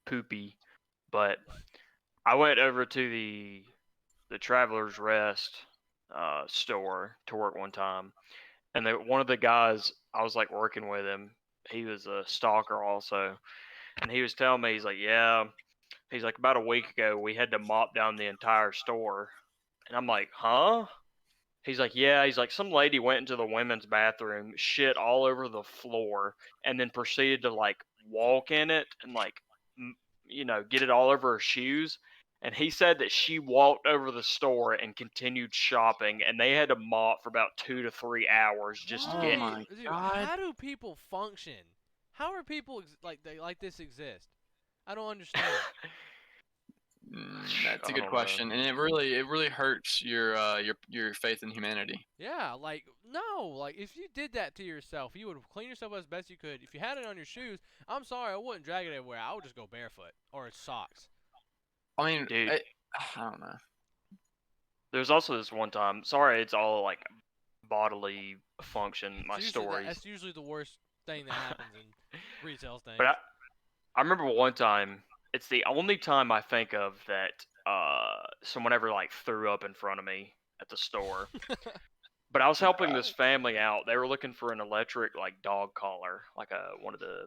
B: poopy, but I went over to the Travelers Rest store to work one time, and one of the guys I was like working with him, he was a stalker also, and he was telling me he's like about a week ago we had to mop down the entire store, and I'm like, huh? He's like, yeah. He's like, some lady went into the women's bathroom, shit all over the floor, and then proceeded to like walk in it and like, get it all over her shoes. And he said that she walked over the store and continued shopping, and they had to mop for about 2 to 3 hours just to get.
D: my
A: Dude,
D: God.
A: how do people function? How are people like this exist? I don't understand.
D: That's a
B: I
D: good
B: don't know.
D: question, and it really hurts your faith in humanity.
A: Yeah, like no, like if you did that to yourself, you would clean yourself as best you could. If you had it on your shoes, I'm sorry, I wouldn't drag it everywhere. I would just go barefoot or socks.
D: I mean,
B: Dude.
D: I don't know.
B: There's also this one time. Sorry, it's all like bodily function. My
A: It's usually
B: stories.
A: that's usually the worst thing that happens in retail things.
B: But I remember one time. It's the only time I think of that someone ever like threw up in front of me at the store. But I was helping this family out. They were looking for an electric like dog collar, like one of the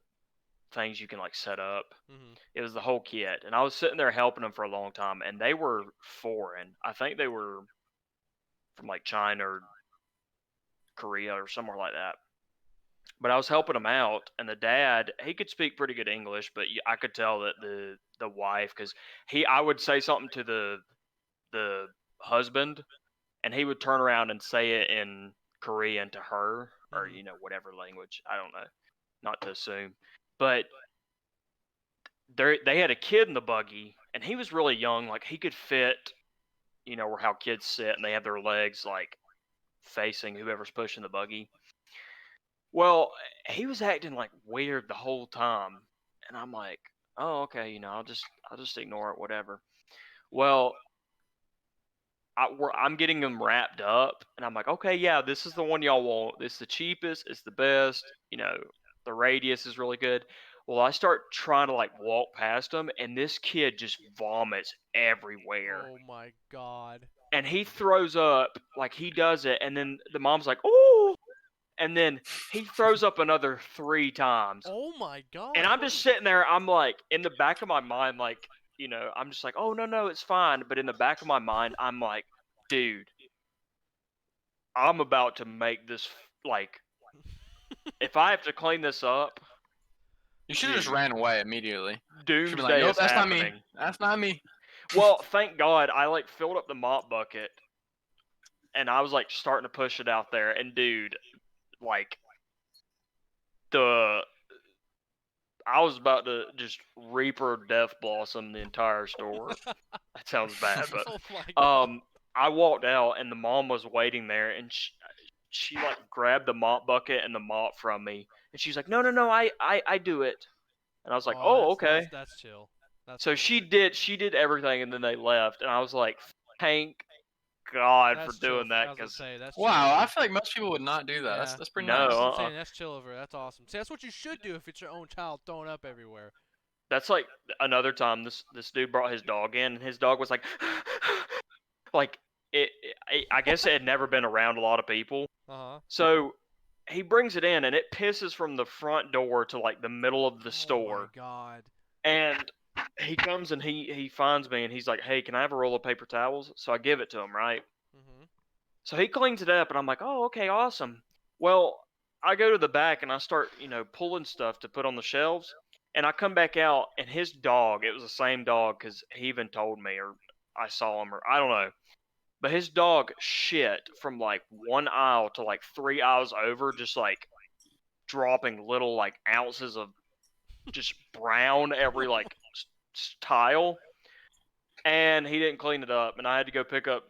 B: things you can like set up.
A: Mhm.
B: It was the whole kit, and I was sitting there helping them for a long time, and they were foreign. I think they were from like China or Korea or somewhere like that. But I was helping him out, and the dad, he could speak pretty good English, but I could tell that the wife, because I would say something to the husband, and he would turn around and say it in Korean to her, or whatever language. I don't know, not to assume, but they had a kid in the buggy, and he was really young, like he could fit, where how kids sit, and they have their legs like facing whoever's pushing the buggy. Well, he was acting like weird the whole time, and I'm like, "Oh, okay, I'll just ignore it, whatever." Well, I'm getting him wrapped up, and I'm like, "Okay, yeah, this is the one y'all want. This is the cheapest. It's the best. The radius is really good." Well, I start trying to like walk past him, and this kid just vomits everywhere,
A: Oh my god.
B: and he throws up like he does it, and then the mom's like, "Oh!" And then he throws up another 3 times.
A: Oh my god.
B: And I'm just sitting there, I'm like, in the back of my mind, like, I'm just like, oh, no, it's fine. But in the back of my mind, I'm like, dude, I'm about to make this, like, if I have to clean this up,
D: You should have just ran away immediately.
B: doomsday
D: Like, nope,
B: is
D: that's
B: happening.
D: not me. That's not me.
B: Well, thank God, I, like, filled up the mop bucket, and I was, like, starting to push it out there. And, dude, like, I was about to just Reaper Death Blossom the entire store. That sounds bad, but
A: Oh my god.
B: I walked out and the mom was waiting there, and she like grabbed the mop bucket and the mop from me, and she's like, "No, I do it." And I was like,
A: Oh,
B: oh, okay.
A: That's chill. That's
B: So
A: chill.
B: she did everything, and then they left, and I was like, thank God for
A: That's chill.
B: doing that,
A: I was gonna
B: because
A: say that's chill.
D: Wow, I
A: over.
D: feel like most people would not do that.
A: Yeah.
D: That's pretty
B: No,
D: nice.
A: That's insane. That's chill over. That's awesome. See, that's what you should do if it's your own child throwing up everywhere.
B: that's like another time this dude brought his dog in, and his dog was like, like I guess it had never been around a lot of people.
A: Uh-huh.
B: So he brings it in, and it pisses from the front door to like the middle of the
A: Oh
B: store.
A: my god.
B: And he comes and he finds me, and he's like, hey, can I have a roll of paper towels? So I give it to him, right?
A: Mm-hmm.
B: So he cleans it up, and I'm like, oh, okay, awesome. Well, I go to the back, and I start, pulling stuff to put on the shelves. And I come back out, and his dog, it was the same dog, because he even told me, or I saw him, or I don't know. But his dog shit from like one aisle to like 3 aisles over, just like dropping little like ounces of just brown every like tile. And he didn't clean it up, and I had to go pick up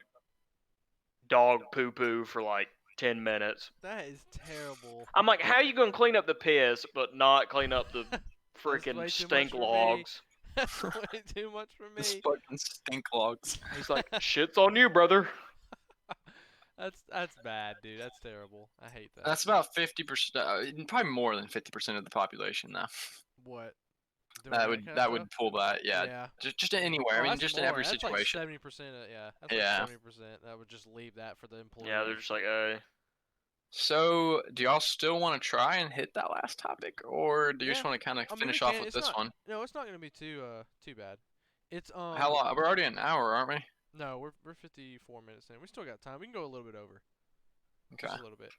B: dog poo poo for like 10 minutes.
A: That is terrible.
B: I'm like, how you gonna clean up the piss but not clean up the
A: That's
B: freaking
A: way too
B: stink
A: much for me.
B: logs?
A: That's way too much for
D: This
A: me.
D: fucking stink logs.
B: He's like, shit's on you, brother.
A: That's bad, dude. That's terrible. I hate that.
D: That's about 50%, probably more than 50% of the population, though.
A: What? Doing
D: That
A: kind of
D: that would
A: stuff?
D: pull that, yeah.
A: Yeah.
D: Just anywhere.
A: Oh,
D: I mean,
A: that's
D: just in
A: more.
D: every
A: That's
D: situation.
A: like 70%. Yeah. That's
D: Yeah.
A: like 70%. That would just leave that for the employee.
B: Yeah, they're just like,
D: So, do y'all still want to try and hit that last topic, or do you just
A: Yeah.
D: want to kind of
A: I mean,
D: finish
A: we
D: off
A: can.
D: with
A: It's
D: this
A: not.
D: one?
A: No, it's not gonna be too bad. It's
D: How long? We're already an hour, aren't we?
A: No, we're 54 minutes in. We still got time. We can go a little bit over.
D: Okay.
A: Just a little bit.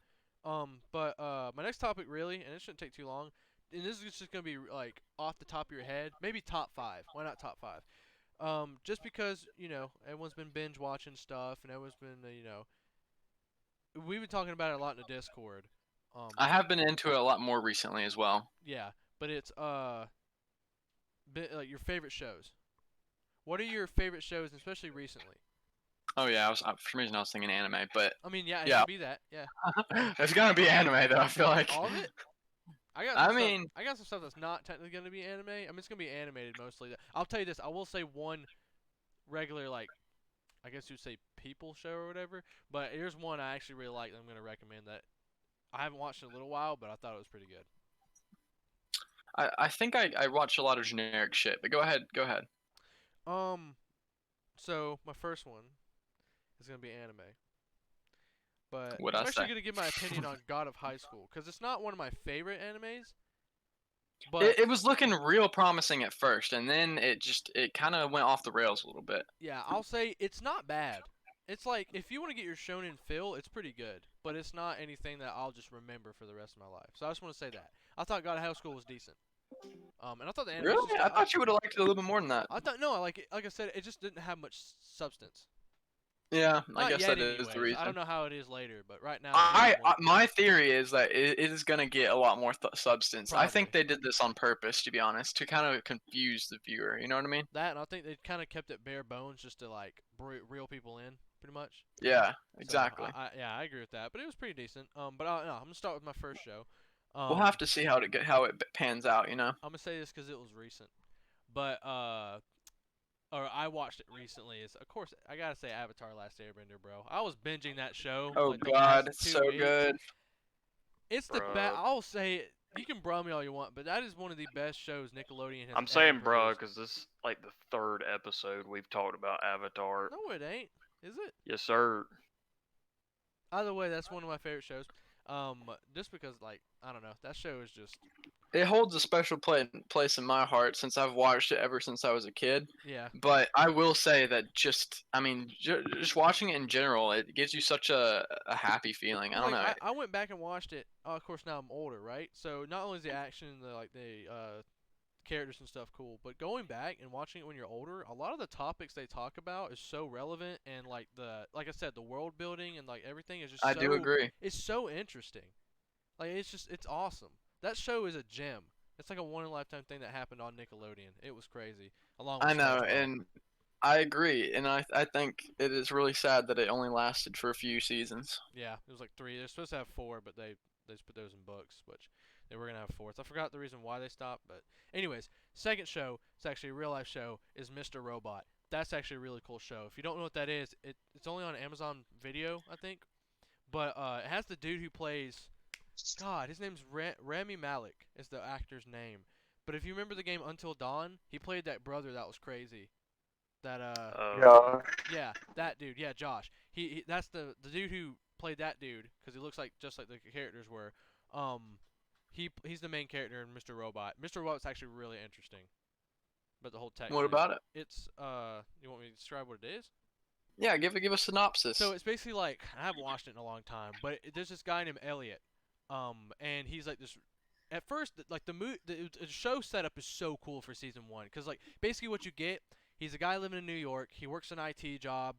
A: But my next topic really, and it shouldn't take too long. And this is just gonna be like off the top of your head, maybe top 5. Why not top 5? Just because everyone's been binge watching stuff, and everyone's been we've been talking about it a lot in the Discord.
D: I have been into it a lot more recently as well.
A: Yeah, but it's like your favorite shows. What are your favorite shows, especially recently?
D: Oh yeah, for some reason I was thinking anime, but
A: I mean, yeah, it
D: Yeah.
A: could be that. Yeah.
D: it's gonna be anime though. I feel like.
A: All of it? I got some stuff that's not technically gonna be anime. I mean, it's gonna be animated mostly. I'll tell you this. I will say one regular, like, I guess you'd say people show or whatever. But here's one I actually really like that I'm gonna recommend that I haven't watched in a little while, but I thought it was pretty good.
D: I think I watch a lot of generic shit, but go ahead.
A: So my first one is gonna be anime. But
D: What'd
A: I'm
D: I
A: actually
D: say?
A: gonna give my opinion on God of High School because it's not one of my favorite animes. But
D: It was looking real promising at first, and then it kind of went off the rails a little bit.
A: yeah, I'll say it's not bad. It's like if you want to get your shonen feel, it's pretty good, but it's not anything that I'll just remember for the rest of my life. So I just want to say that I thought God of High School was decent. And I thought the animation.
D: Really? I thought you would have liked it a little bit more than that.
A: I thought no, I like it. Like I said, it just didn't have much substance.
D: Yeah, I
A: Not
D: guess
A: yet
D: that is the
A: anyways.
D: reason.
A: I don't know how it is later, but right now.
D: My theory is that it is gonna get a lot more substance. I think
A: Probably.
D: they did this on purpose, to be honest, to kind of confuse the viewer. You know what I mean?
A: That, and I think they kind of kept it bare bones just to like reel people in, pretty much.
D: Yeah,
A: So,
D: exactly.
A: I agree with that, but it was pretty decent. But no, I'm gonna start with my first show.
D: We'll have to see how it pans out. You know.
A: I'm gonna say this because it was recent, but or I watched it recently. Is of course I gotta say Avatar: Last Airbender, bro. I was binging that show.
D: Oh
A: like, the
D: God,
A: last
D: it's
A: 2
D: so
A: weeks.
D: good.
A: It's the
B: Bruh.
A: best. I'll say it. You can bro me all you want, but that is one of the best shows Nickelodeon has.
B: I'm
A: ever
B: saying, bruh,
A: produced.
B: because this is like the 3rd episode we've talked about Avatar.
A: No, it ain't. Is it?
B: Yes, sir.
A: Either way, that's one of my favorite shows. Just because, like, I don't know, that show is just.
D: It holds a special place in my heart since I've watched it ever since I was a kid.
A: Yeah.
D: But I will say that just watching it in general, it gives you such a happy feeling. I don't know.
A: I went back and watched it. Of course, now I'm older, right? So not only is the action and the characters and stuff cool, but going back and watching it when you're older, a lot of the topics they talk about is so relevant, and like I said, the world building and like everything is just.
D: I do agree.
A: It's so interesting. Like it's awesome. That show is a gem. It's like a one in a lifetime thing that happened on Nickelodeon. It was crazy. Along with
D: I know,
A: SpongeBob.
D: and I agree, and I think it is really sad that it only lasted for a few seasons.
A: Yeah, it was like 3. They're supposed to have 4, but they just put those in books, which they were gonna have 4th. I forgot the reason why they stopped, but anyways, second show, it's actually a real life show, is Mr. Robot. That's actually a really cool show. If you don't know what that is, it's only on Amazon Video, I think. But it has the dude who plays, God, his name's Rami Malek is the actor's name. But if you remember the game Until Dawn, he played that brother that was crazy. That
B: Oh.
A: yeah, that dude. Yeah, Josh. He that's the dude who played that dude because he looks like just like the characters were. He's the main character in Mr. Robot. Mr. Robot's actually really interesting. But the whole tech.
D: What
A: thing.
D: about it?
A: It's you want me to describe what it is?
D: Yeah, give a synopsis.
A: So it's basically like I haven't watched it in a long time, but there's this guy named Elliot, and he's like this. At first, like the show setup is so cool for season 1, because like basically what you get, he's a guy living in New York. He works an IT job.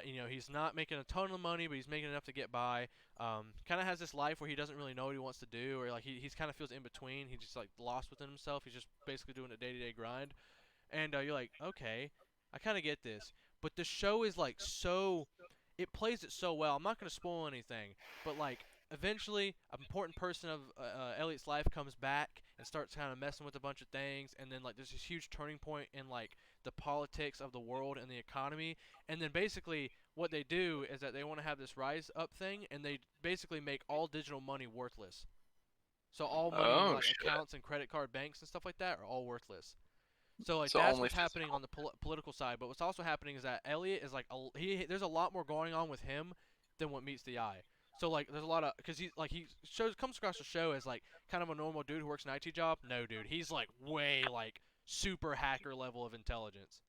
A: He's not making a ton of money, but he's making enough to get by. Kind of has this life where he doesn't really know what he wants to do, or like he's kind of feels in between. He's just like lost within himself. He's just basically doing a day-to-day grind, and you're like, okay, I kind of get this. But the show is like it plays it so well. I'm not gonna spoil anything, but like eventually, an important person of Elliot's life comes back and starts kind of messing with a bunch of things, and then like there's this huge turning point in like the politics of the world and the economy, and then basically what they do is that they want to have this rise up thing, and they basically make all digital money worthless. So all money in like accounts and credit card banks and stuff like that are all worthless. So like that's what's happening on the political side, but what's also happening is that Elliot is like there's a lot more going on with him than what meets the eye. So like there's a lot of because he comes across the show as like kind of a normal dude who works an IT job. No, dude, he's like way like super hacker level of intelligence.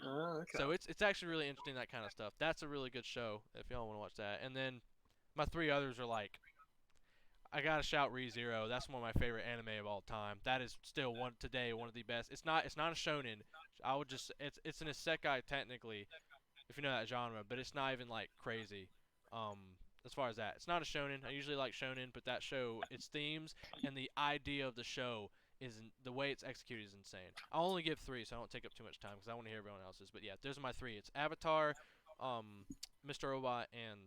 D: Okay.
A: So it's actually really interesting, that kind of stuff. That's a really good show if y'all want to watch that. And then my 3 others are like, I gotta shout ReZero. That's one of my favorite anime of all time. That is still one of the best. It's not a shonen. I would just it's an isekai technically, if you know that genre, but it's not even like crazy. As far as that, it's not a shonen. I usually like shonen, but that show, its themes and the idea of the show the way it's executed is insane. I'll only give 3, so I don't take up too much time because I want to hear everyone else's. But yeah, those are my 3. It's Avatar, Mr. Robot, and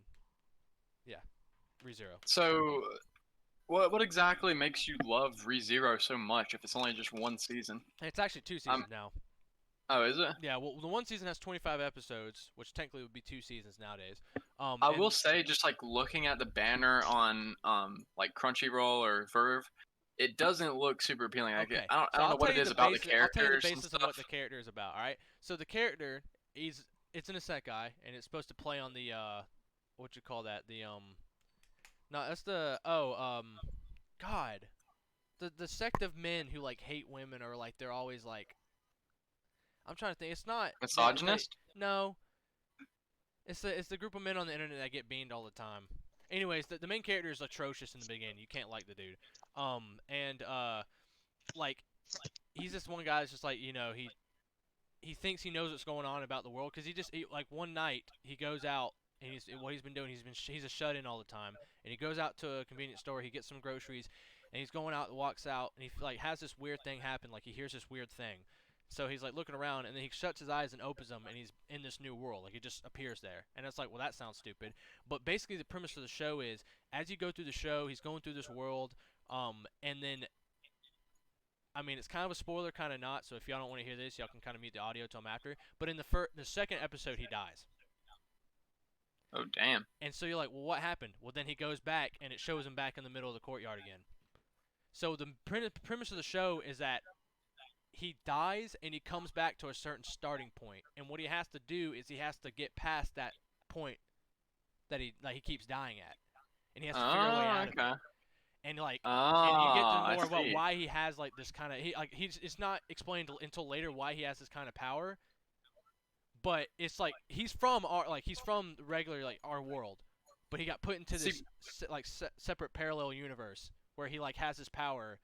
A: yeah, ReZero.
D: So, what exactly makes you love ReZero so much if it's only just 1 season?
A: It's actually 2 seasons now.
D: Oh, is it?
A: Yeah, well, the 1 season has 25 episodes, which technically would be 2 seasons nowadays.
D: I will say, just like looking at the banner on like Crunchyroll or Verve, it doesn't look super appealing.
A: Okay.
D: I don't know what it is about the characters.
A: I'll tell you the basis of what the character is about. All right. So the character it's an isekai, and it's supposed to play on the what you call that? No, that's the God, the sect of men who like hate women, or like they're always like. I'm trying to think. It's not
D: misogynist.
A: No. It's the group of men on the internet that get beamed all the time. Anyways, the main character is atrocious in the beginning. You can't like the dude. Like he's this one guy that's just like, he thinks he knows what's going on about the world, because like one night he goes out, and what he's been doing, he's a shut-in all the time, and he goes out to a convenience store, he gets some groceries, and he's going out, walks out, and he like has this weird thing happen, like he hears this weird thing. So he's like looking around, and then he shuts his eyes and opens them, and he's in this new world. Like, he just appears there. And it's like, well, that sounds stupid. But basically the premise of the show is, as you go through the show, he's going through this world, and then, I mean, it's kind of a spoiler, kind of not, so if y'all don't want to hear this, y'all can kind of mute the audio till I'm after. But in the second episode, he dies.
D: Oh, damn.
A: And so you're like, well, what happened? Well, then he goes back, and it shows him back in the middle of the courtyard again. So the premise of the show is that he dies, and he comes back to a certain starting point, and what he has to do is he has to get past that point that he keeps dying at, and he has to figure a way out of it. And like, and you get to more about why he has like this kind of it's not explained until later why he has this kind of power, but it's like he's from regular like our world, but he got put into this separate parallel universe where he like has this power.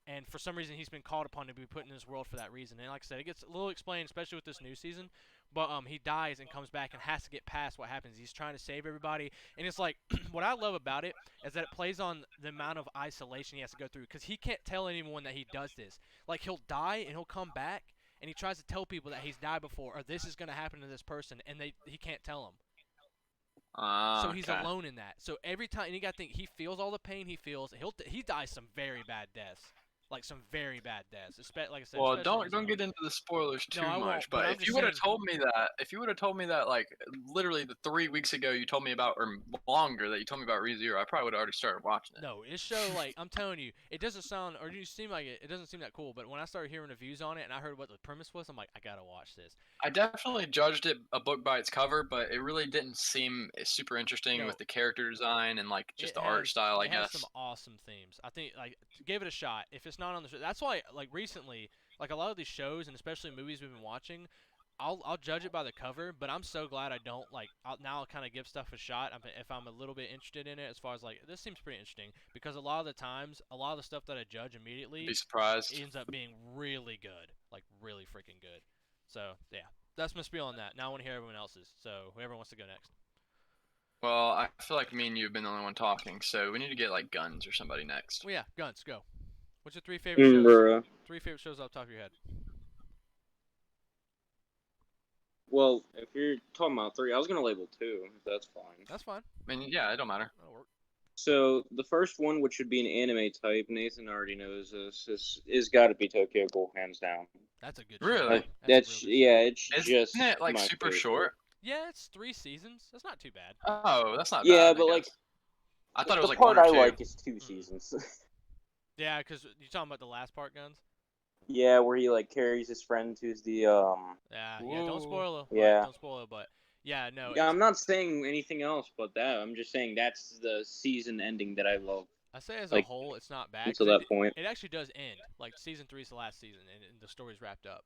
A: And for some reason, he's been called upon to be put in this world for that reason. And like I said, it gets a little explained, especially with this new season. But he dies and comes back and has to get past what happens. He's trying to save everybody. And it's like, what I love about it is that it plays on the amount of isolation he has to go through. Because he can't tell anyone that he does this. Like, he'll die and he'll come back. and he tries to tell people that he's died before or this is gonna happen to this person, and he can't tell them. So he's alone in that. So every time, and you gotta think, he feels all the pain he feels. He dies some very bad deaths, like some very bad deaths. Like I said,
D: well, don't get into the spoilers too much. But if you would have told me that, like literally the 3 weeks ago you told me about, or longer that you told me about ReZero, I probably would have already started watching it.
A: No, this show, like I'm telling you, it doesn't sound, or you seem like it doesn't seem that cool. But when I started hearing reviews on it and I heard what the premise was, I'm like, I gotta watch this.
D: I definitely judged it a book by its cover, but it really didn't seem super interesting with the character design and like just the art style. I guess
A: it has some awesome themes. I think like give it a shot. If it's not on the show, that's why like recently, like a lot of these shows and especially movies we've been watching, I'll judge it by the cover. But I'm so glad I don't like. I'll kind of give stuff a shot if I'm a little bit interested in it. As far as like this seems pretty interesting, because a lot of the times, a lot of the stuff that I judge immediately,
D: be surprised,
A: ends up being really good, like really freaking good. So yeah. That's my spiel on that. Now I want to hear everyone else's. So whoever wants to go next.
D: Well, I feel like me and you have been the only one talking, so we need to get like Guns or somebody next.
A: Well, yeah, Guns, go. What's your 3 favorite shows? 3 favorite shows off the top of your head.
F: Well, if you're talking about 3, I was gonna label 2. If that's fine.
A: That's fine.
D: I mean, yeah, it don't matter.
A: That'll work.
F: So the first one, which should be an anime type, Nathan already knows this, is got to be Tokyo Ghoul, hands down.
A: That's a good show.
D: Really?
F: It's
D: Isn't
F: just
D: it like
F: my
D: super
F: favorite.
D: short?
A: Yeah, it's 3 seasons. That's not too bad.
D: Oh, that's not bad.
F: Yeah, but like,
D: I thought it was
F: the
D: like
F: part
D: 1 or 2.
F: I like is 2 seasons.
A: Yeah, because you're talking about the last part, Guns?
F: Yeah, where he like carries his friend who's the
A: Yeah, don't spoil it.
F: Yeah.
A: Don't spoil it, but yeah, no.
F: Yeah, I'm not saying anything else but that. I'm just saying that's the season ending that I love.
A: I say as a whole, it's not bad.
F: Until that point.
A: It actually does end. Like season 3 is the last season, and the story's wrapped up.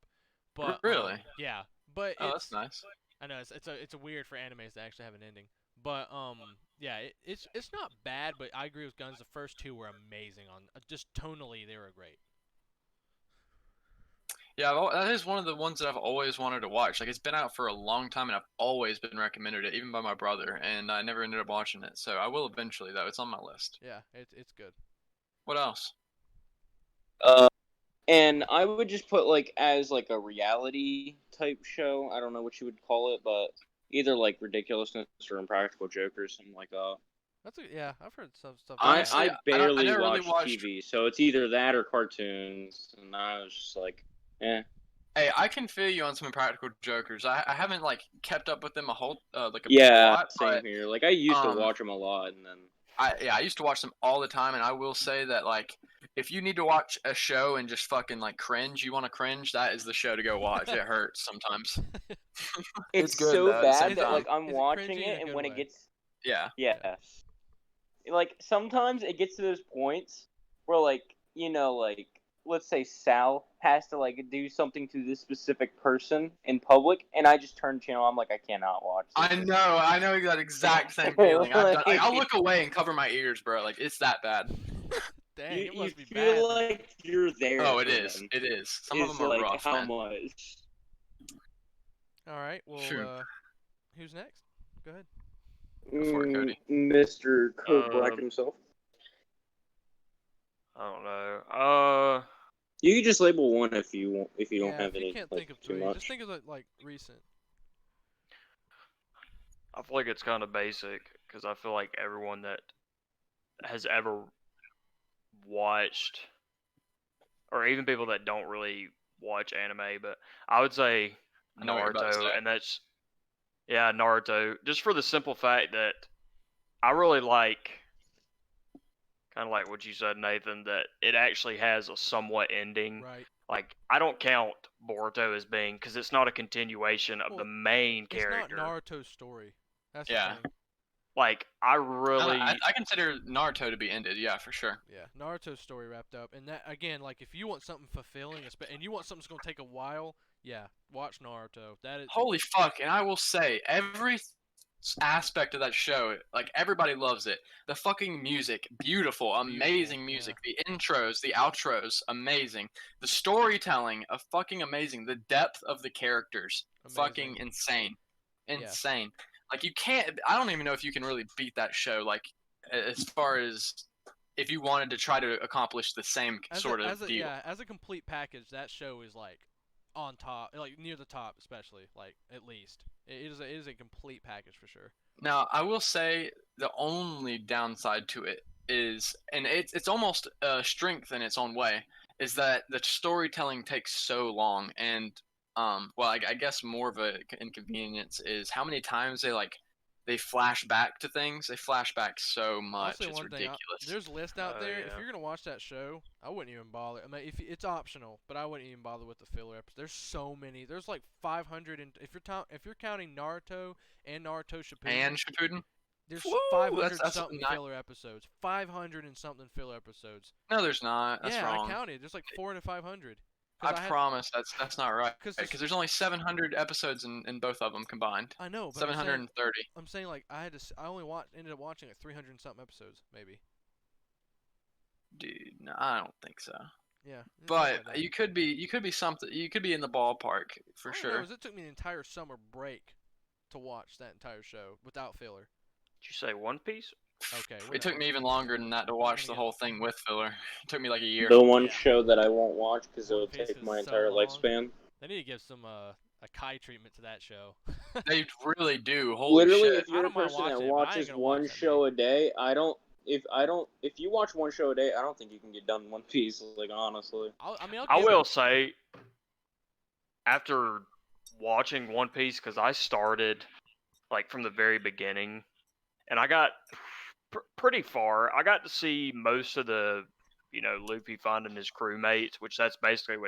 A: But
D: really?
A: Yeah, but
D: that's nice.
A: I know it's a weird for animes to actually have an ending. But yeah, it's not bad. But I agree with Guns. The first 2 were amazing. On just tonally, they were great.
D: Yeah, that is one of the ones that I've always wanted to watch. Like, it's been out for a long time, and I've always been recommended it, even by my brother, and I never ended up watching it. So I will eventually, though. It's on my list.
A: Yeah, it's good.
D: What else?
F: And I would just put like as like a reality type show. I don't know what you would call it, but either like Ridiculousness or Impractical Jokers, something like that.
A: Yeah, I've heard some stuff.
F: I barely
D: watch
F: TV, so it's either that or cartoons, and I was just like, eh.
D: Hey, I can feel you on some Impractical Jokers. I haven't like kept up with them a whole lot,
F: same here. Like I used to watch them a lot, and then
D: I used to watch them all the time, and I will say that like if you need to watch a show and just fucking like cringe, you want to cringe, that is the show to go watch. It hurts sometimes.
F: It's
D: good,
F: so
D: though,
F: bad that like I'm watching it, and when it gets like sometimes it gets to those points where like like let's say Sal has to like do something to this specific person in public, and I just turn the channel. I'm like, I cannot watch this.
D: I know that exact same feeling. I'll look away and cover my ears, bro. Like it's that bad.
A: Dang, it must be
F: feel
A: bad.
F: like you're there.
D: Oh, it is. It is. Some of them are
F: like
D: rough,
F: how
D: man.
F: much?
A: All right. Well,
D: Sure.
A: Who's next? Go ahead.
D: Go for it, Cody.
F: Mr. Code Black himself.
B: I don't know.
F: You can just label one if you don't have
A: if
F: any.
A: You can't
F: like,
A: think of
F: too
A: 3.
F: much.
A: Just think of it like recent.
B: I feel like it's kind of basic because I feel like everyone that has ever watched, or even people that don't really watch anime, but I would say
D: I know what you're about to
B: Naruto,
D: say.
B: and that's Naruto. Just for the simple fact that I really like, kind of like what you said, Nathan, that it actually has a somewhat ending.
A: Right.
B: Like I don't count Boruto as being, because it's not a continuation of the main character.
A: It's not Naruto's story. That's the thing.
B: Like I really,
D: I consider Naruto to be ended. Yeah, for sure.
A: Yeah, Naruto's story wrapped up, and that again, like if you want something fulfilling, and you want something that's gonna take a while, yeah, watch Naruto. That is.
D: Holy fuck! And I will say, every aspect of that show, like everybody loves it. The fucking music, beautiful, amazing music.
A: Yeah.
D: The intros, the outros, amazing. The storytelling, fucking amazing. The depth of the characters, fucking insane. Insane. Yeah. Like you can't. I don't even know if you can really beat that show. Like as far as if you wanted to try to accomplish the same sort of deal.
A: Yeah, as a complete package, that show is like on top, like near the top, especially like at least it is a complete package for sure.
D: Now, I will say the only downside to it is, and it's almost a strength in its own way, is that the storytelling takes so long, and well, I guess more of a inconvenience is how many times they flash back to things. They flash back so much,
A: I'll say
D: it's
A: one thing.
D: ridiculous.
A: There's lists out
B: Oh,
A: there.
B: yeah.
A: If you're gonna watch that show, I wouldn't even bother. I mean, if it's optional, but I wouldn't even bother with the filler episodes. There's so many. There's like 500, and if you're counting Naruto and Naruto Shippuden,
D: And Shippuden?
A: there's
D: Woo,
A: 500
D: that's
A: something
D: not-
A: filler episodes. 500 and something filler episodes.
D: No, there's not. That's
A: yeah,
D: wrong.
A: I counted. There's like 400 to 500.
D: I promise that's not right.
A: 'Cause
D: Because there's only 700 episodes in both of them combined.
A: I know, but
D: 730.
A: I'm saying like I only ended up watching like 300 and something episodes, maybe.
D: Dude, no, I don't think so.
A: Yeah.
D: But you could be something. You could be in the ballpark for
A: All I
D: sure.
A: know is it took me an entire summer break to watch that entire show without filler.
B: Did you say One Piece?
A: Okay.
D: It took me even longer than that to watch the whole thing with filler. It took me like a year.
F: The one
A: Yeah.
F: show that I won't watch because
A: One
F: it'll
A: Piece
F: take
A: is
F: my
A: so
F: entire
A: long.
F: lifespan.
A: They need to give some a Kai treatment to that show.
D: They really do. Holy
F: Literally,
D: shit.
F: if you're a
A: don't mind
F: person that
A: watching it, but I ain't
F: watches
A: gonna watch
F: one
A: that
F: show a day, if you watch one show a day, I don't think you can get done One Piece. Like honestly,
B: I will say, after watching One Piece, because I started like from the very beginning, and I got pretty far. I got to see most of the, Luffy finding his crewmates, which that's basically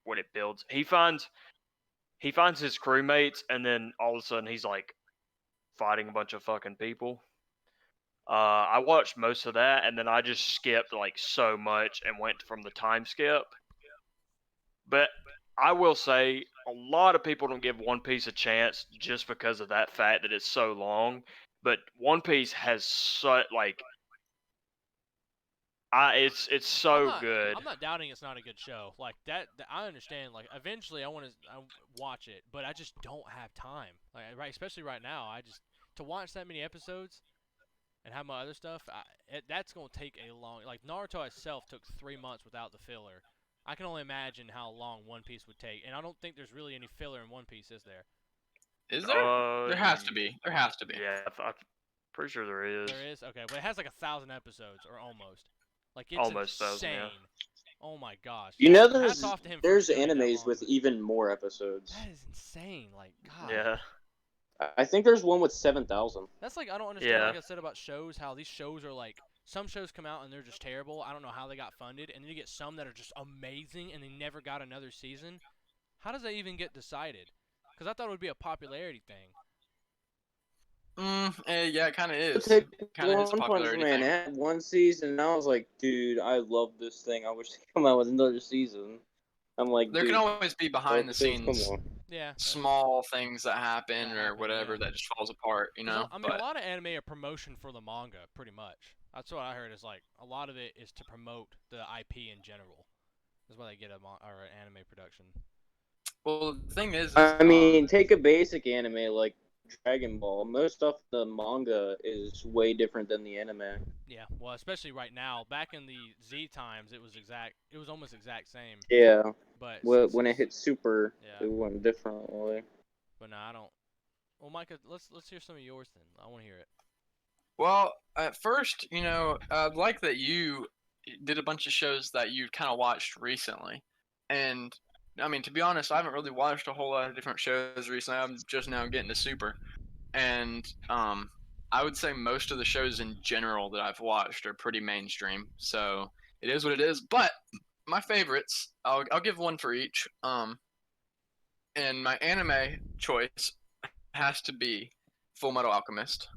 B: what it builds. He finds his crewmates, and then all of a sudden he's like fighting a bunch of fucking people. I watched most of that, and then I just skipped like so much and went from the time skip. But I will say a lot of people don't give One Piece a chance just because of that fact that it's so long. But One Piece has such like, it's so good.
A: I'm not doubting it's not a good show. Like that I understand. Like eventually I want to watch it, but I just don't have time. Like right, especially right now, to watch that many episodes and have my other stuff. That's gonna take a long. Like Naruto itself took 3 months without the filler. I can only imagine how long One Piece would take, and I don't think there's really any filler in One Piece, is there?
D: Is there? There has to be. There has to be.
B: Yeah, I'm pretty sure there is.
A: There is? Okay, but it has like 1,000 episodes, or almost. Like, it's
B: Almost
A: insane.
B: 1,000, yeah.
A: Oh my gosh.
F: you know
A: Hats off to him for
F: there's
A: doing that
F: animes
A: long,
F: with
A: but
F: even more episodes.
A: that is insane. Like, God.
B: Yeah.
F: I think there's one with 7,000.
A: That's like, I don't understand,
B: Yeah.
A: like I said about shows, how these shows are like, some shows come out and they're just terrible. I don't know how they got funded. And then you get some that are just amazing and they never got another season. How does that even get decided? Because I thought it would be a popularity thing.
D: Yeah, it kind of is.
F: Take
D: Kind of is a
F: One Punch
D: popularity
F: Man
D: thing.
F: had one season, and I was like, dude, I love this thing. I wish they come out with another season. I'm like,
D: There
F: dude,
D: can always be behind the
F: come
D: scenes
F: on.
A: Yeah.
D: small things that happen
A: That
D: or
A: happen,
D: whater
A: yeah.
D: that just falls apart, you
A: 'Cause
D: know.
A: I mean,
D: But
A: a lot of anime are promotion for the manga, pretty much. That's what I heard. Is like a lot of it is to promote the IP in general. That's why they get or an anime production.
D: well, the thing is,
F: I mean, take a basic anime like Dragon Ball. Most stuff in the manga is way different than the anime.
A: Yeah, well, especially right now. Back in the Z times, it was almost exact same.
F: Yeah,
A: But
F: when it hit Super,
A: Yeah.
F: it went differently.
A: But no, I don't. Well, Micah, let's hear some of yours then. I want to hear it.
D: well, at first, I like that you did a bunch of shows that you kind of watched recently, and I mean, to be honest, I haven't really watched a whole lot of different shows recently. I'm just now getting to Super, and I would say most of the shows in general that I've watched are pretty mainstream. So it is what it is. But my favorites, I'll give one for each. And my anime choice has to be Full Metal Alchemist.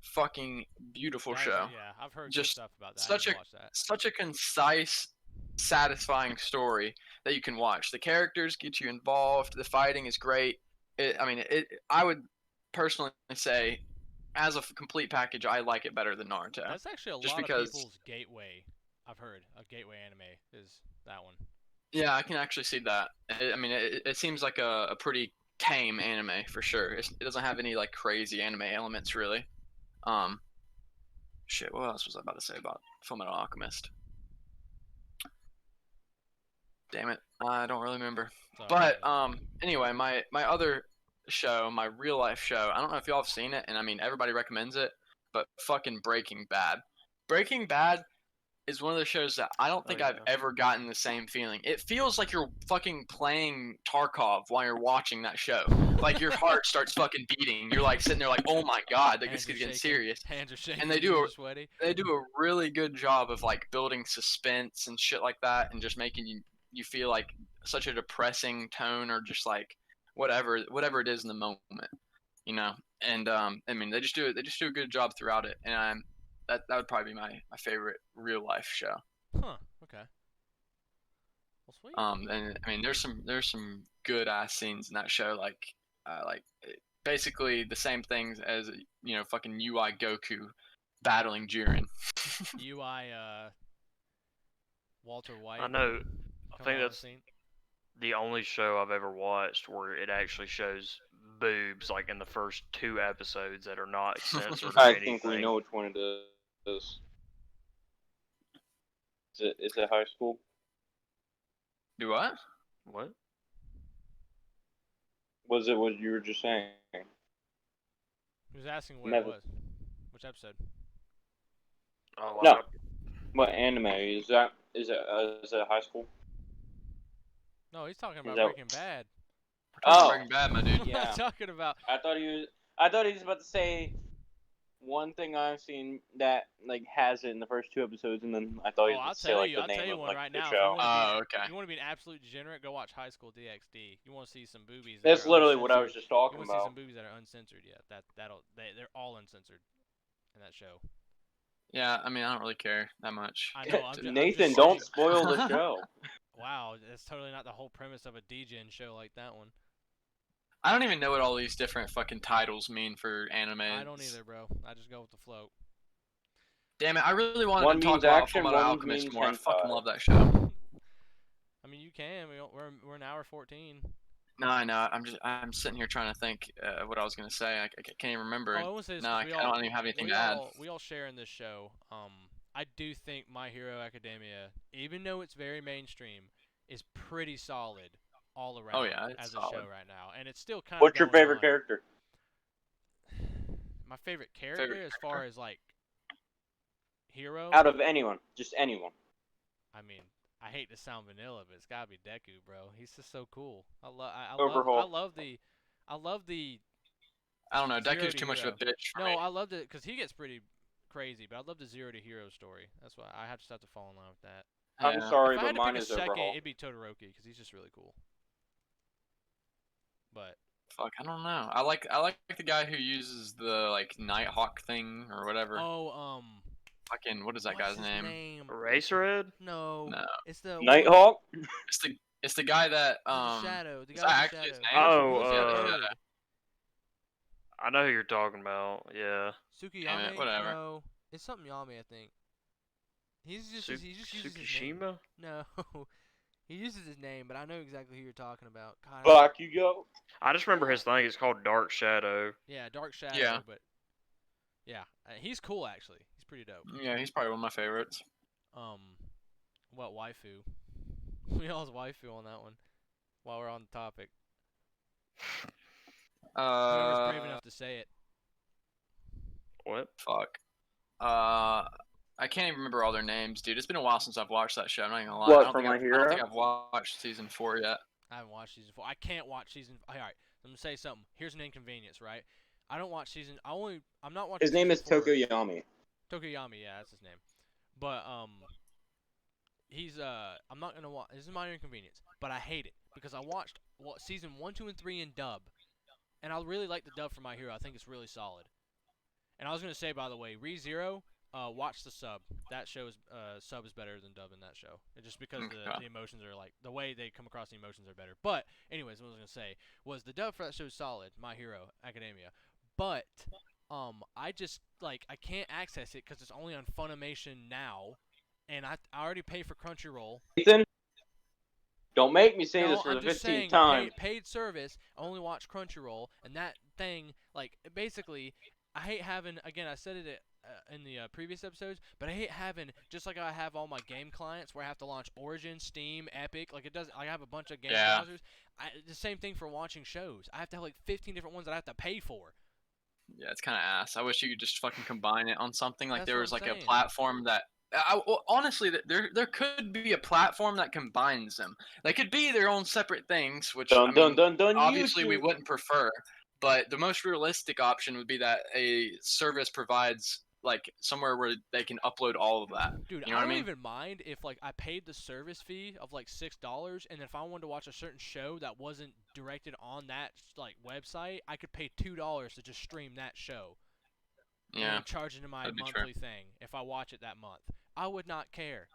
D: Fucking beautiful show.
A: Yeah, I've heard good
D: Just
A: stuff about that.
D: such
A: I
D: a
A: need to watch that.
D: such a concise, satisfying story that you can watch. The characters get you involved. The fighting is great. I would personally say, as a complete package, I like it better than Naruto.
A: That's actually
D: just
A: lot
D: because-
A: of people's gateway. I've heard a gateway anime is that one.
D: Yeah, I can actually see that. It seems like a pretty tame anime for sure. It doesn't have any like crazy anime elements really. Shit, what else was I about to say about Fullmetal Alchemist? Damn it, I don't really remember.
A: Sorry,
D: But
A: man.
D: anyway, my other show, my real life show. I don't know if y'all have seen it, and I mean everybody recommends it, but fucking Breaking Bad. Breaking Bad is one of the shows that I don't think I've ever gotten the same feeling. It feels like you're fucking playing Tarkov while you're watching that show. Like your heart starts fucking beating. You're like sitting there like, oh my god, like this is getting serious.
A: Hands are shaking.
D: And they
A: are sweaty.
D: they do a really good job of like building suspense and shit like that, and just making you feel like such a depressing tone or just like whatever it is in the moment, you know. And I mean they just do a good job throughout it, and that would probably be my favorite real life show.
A: Huh. Okay. Well, sweet.
D: And I mean there's some good ass scenes in that show, like basically the same things as fucking UI Goku battling Jiren.
A: UI Walter White.
B: I know. I think that's the only show I've ever watched where it actually shows boobs, like in the first 2 episodes that are not censored or
F: I
B: anything.
F: think we know which one it is. Is it High School?
D: Do what?
B: What?
F: Was it what you were just saying?
A: He was asking what it was. Which episode?
B: Oh,
F: No. What anime is that? Is it High School?
A: No, he's talking about Breaking Bad.
F: Oh,
D: Breaking Bad, my dude.
F: Yeah.
A: I'm talking about.
F: I thought he was about to say one thing I've seen that like has it in the first 2 episodes, and then I thought he was going to say like the name of like the show.
D: Oh, okay.
A: If you want to be an absolute degenerate, go watch High School DxD. You want to see some boobies.
F: That's literally what I was just talking
A: about. You want to see some boobies that are uncensored. Yeah, they're all uncensored in that show.
D: Yeah, I mean I don't really care that much.
A: I know.
F: Nathan, don't spoil the show.
A: Wow, that's totally not the whole premise of a degen show like that one.
D: I don't even know what all these different fucking titles mean for anime.
A: I don't either, bro. I just go with the flow.
D: Damn it, I really wanted
F: One
D: to talk
F: means
D: about
F: action,
D: Fullmetal
F: one
D: Alchemist
F: means
D: more. I
F: hentai.
D: fucking love that show.
A: I mean, you can. We're an hour 14.
D: No, I know. I'm sitting here trying to think what I was gonna say. I can't even remember.
A: Oh, I want to say this.
D: No, I don't even have anything to add.
A: We all share in this show. I do think My Hero Academia, even though it's very mainstream, is pretty solid all around.
D: Oh yeah,
A: as
D: solid.
A: a show right now, and it's still kind of.
F: What's your favorite character?
A: My favorite character, as far as like hero.
F: Out of anyone, just anyone.
A: I mean, I hate to sound vanilla, but it's gotta be Deku, bro. He's just so cool. I love the.
D: I don't know. Deku's too much of a bitch for me.
A: No, I loved it because he gets pretty crazy, but I love the Zero to Hero story. That's why I just have to fall in line with that.
F: I'm sorry,
A: if I
F: but
A: had to
F: mine
A: pick
F: is
A: a second,
F: Overhaul.
A: it'd be Todoroki because he's just really cool. But
D: fuck, I don't know. I like the guy who uses the like Nighthawk thing or whatever.
A: Oh,
D: fucking what is that guy's name?
B: Eraserhead?
A: No.
D: No.
A: It's the
F: Nighthawk.
D: It's the guy that
A: The shadow. The
D: is
A: guy
D: that
A: with the
D: actually his
A: shadow.
D: name?
B: Oh, I know who you're talking about. Yeah.
A: Tsukiyami.
D: Whatever.
A: No, it's something Yami, I think. He just uses his name.
B: Tsukishima?
A: No, he uses his name, but I know exactly who you're talking about. God,
F: Bakugo.
B: I just remember his thing. It's called Dark Shadow.
A: Yeah, Dark Shadow.
D: Yeah.
A: But yeah, he's cool actually. He's pretty dope.
D: Yeah, he's probably one of my favorites.
A: What waifu? We all's waifu on that one. While we're on the topic, whoever's brave enough to say it.
B: What?
D: Fuck. I can't even remember all their names, dude. It's been a while since I've watched that show. I'm not even gonna lie.
F: What,
D: I don't
F: from
D: think
F: My
D: I don't
F: Hero?
D: think I've watched season 4 yet.
A: I haven't watched season 4. I can't watch season. All right, I'm gonna say something. Here's an inconvenience, right? I don't watch season. I'm not watching.
F: His name is
A: season 4.
F: Tokoyami.
A: Tokoyami, yeah, that's his name. But he's I'm not gonna watch. This is minor inconvenience, but I hate it because I watched season 1, 2, and 3 in dub, and I really like the dub for My Hero. I think it's really solid. And I was gonna say, by the way, ReZero, watch the sub. That show's sub is better than dub in that show. It's just because the emotions are like the way they come across the emotions are better. But anyways, what I was gonna say was the dub for that show is solid. My Hero Academia, but I just like I can't access it because it's only on Funimation now, and I already pay for Crunchyroll.
F: Ethan, don't make me say
A: No,
F: this for
A: I'm
F: the
A: just
F: 15th
A: saying,
F: time.
A: paid service. I only watch Crunchyroll, and that thing, like, basically, I hate having. Again, I said it in the previous episodes, but I hate having, just like I have all my game clients where I have to launch Origin, Steam, Epic, like it does. I have a bunch of game browsers. The same thing for watching shows. I have to have like 15 different ones that I have to pay for.
D: Yeah, it's kind of ass. I wish you could just fucking combine it on something. Like
A: That's
D: there
A: what
D: was
A: I'm
D: like a
A: saying.
D: platform that. Well, honestly, there could be a platform that combines them. They could be their own separate things, which obviously we wouldn't prefer. But the most realistic option would be that a service provides like somewhere where they can upload all of that.
A: Dude,
D: You know
A: I
D: what I
A: don't
D: mean?
A: even mind if like I paid the service fee of like $6, and then if I wanted to watch a certain show that wasn't directed on that like website, I could pay $2 to just stream that show.
D: Yeah.
A: And charge into my
D: that'd be
A: monthly thing if I watch it that month. I would not care.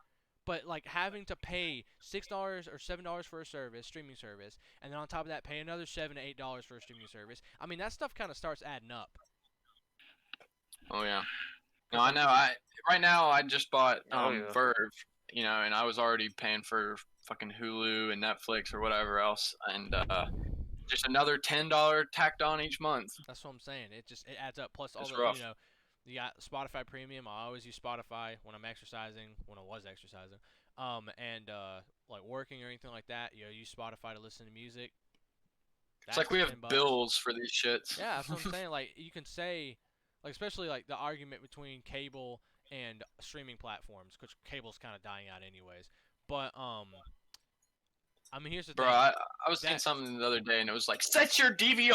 A: But like having to pay $6 or $7 for a streaming service, and then on top of that pay another $7 to $8 for a streaming service. I mean that stuff kind of starts adding up.
D: Oh yeah. No, I know. Right now I just bought Verve, you know, and I was already paying for fucking Hulu and Netflix or whatever else, and just another $10 tacked on each month.
A: That's what I'm saying. It adds up. Plus all
D: It's
A: the
D: rough.
A: you know, you got Spotify Premium. I always use Spotify when I'm exercising, when I was exercising, and like working or anything like that. You know, use Spotify to listen to music.
D: It's like we have bills for these shits.
A: Yeah, that's what I'm saying. Like you can say, like especially like the argument between cable and streaming platforms, because cable's kind of dying out anyways. But I mean, here's the thing.
D: Bro, I was seeing something the other day, and it was like, set your DVR.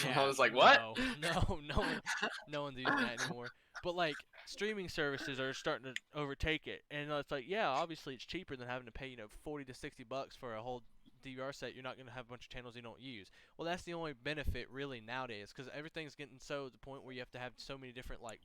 A: Yeah,
D: I was like, what?
A: No one's using that anymore. But like, streaming services are starting to overtake it, and it's like, yeah, obviously it's cheaper than having to pay, you know, $40 to $60 for a whole DVR set. You're not gonna have a bunch of channels you don't use. Well, that's the only benefit really nowadays, because everything's getting so to the point where you have to have so many different like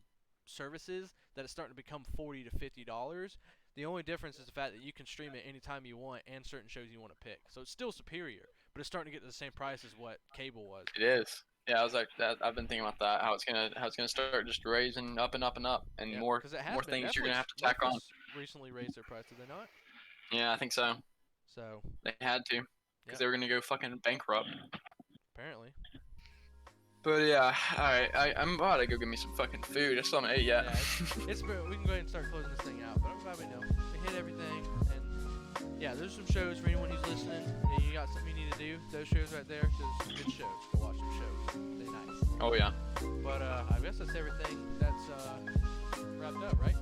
A: services that it's starting to become $40 to $50. The only difference is the fact that you can stream it anytime you want and certain shows you want to pick. So it's still superior, but it's starting to get to the same price as what cable was.
D: It is. Yeah, I was like that. I've been thinking about that. How it's gonna start just raising up and up and up, and more things
A: Netflix,
D: you're gonna have to tack on.
A: Recently raised their price, did they not?
D: Yeah, I think so.
A: So
D: they had to, because they were gonna go fucking bankrupt.
A: Apparently.
D: But yeah, alright, I'm about to go get me some fucking food. I still haven't ate yet.
A: Yeah, we can go ahead and start closing this thing out, but I'm glad we know. We hit everything, and yeah, there's some shows for anyone who's listening, and you got something you need to do, those shows right there, there's good shows. Go watch some shows. They're nice.
D: Oh yeah.
A: But I guess that's everything that's wrapped up, right?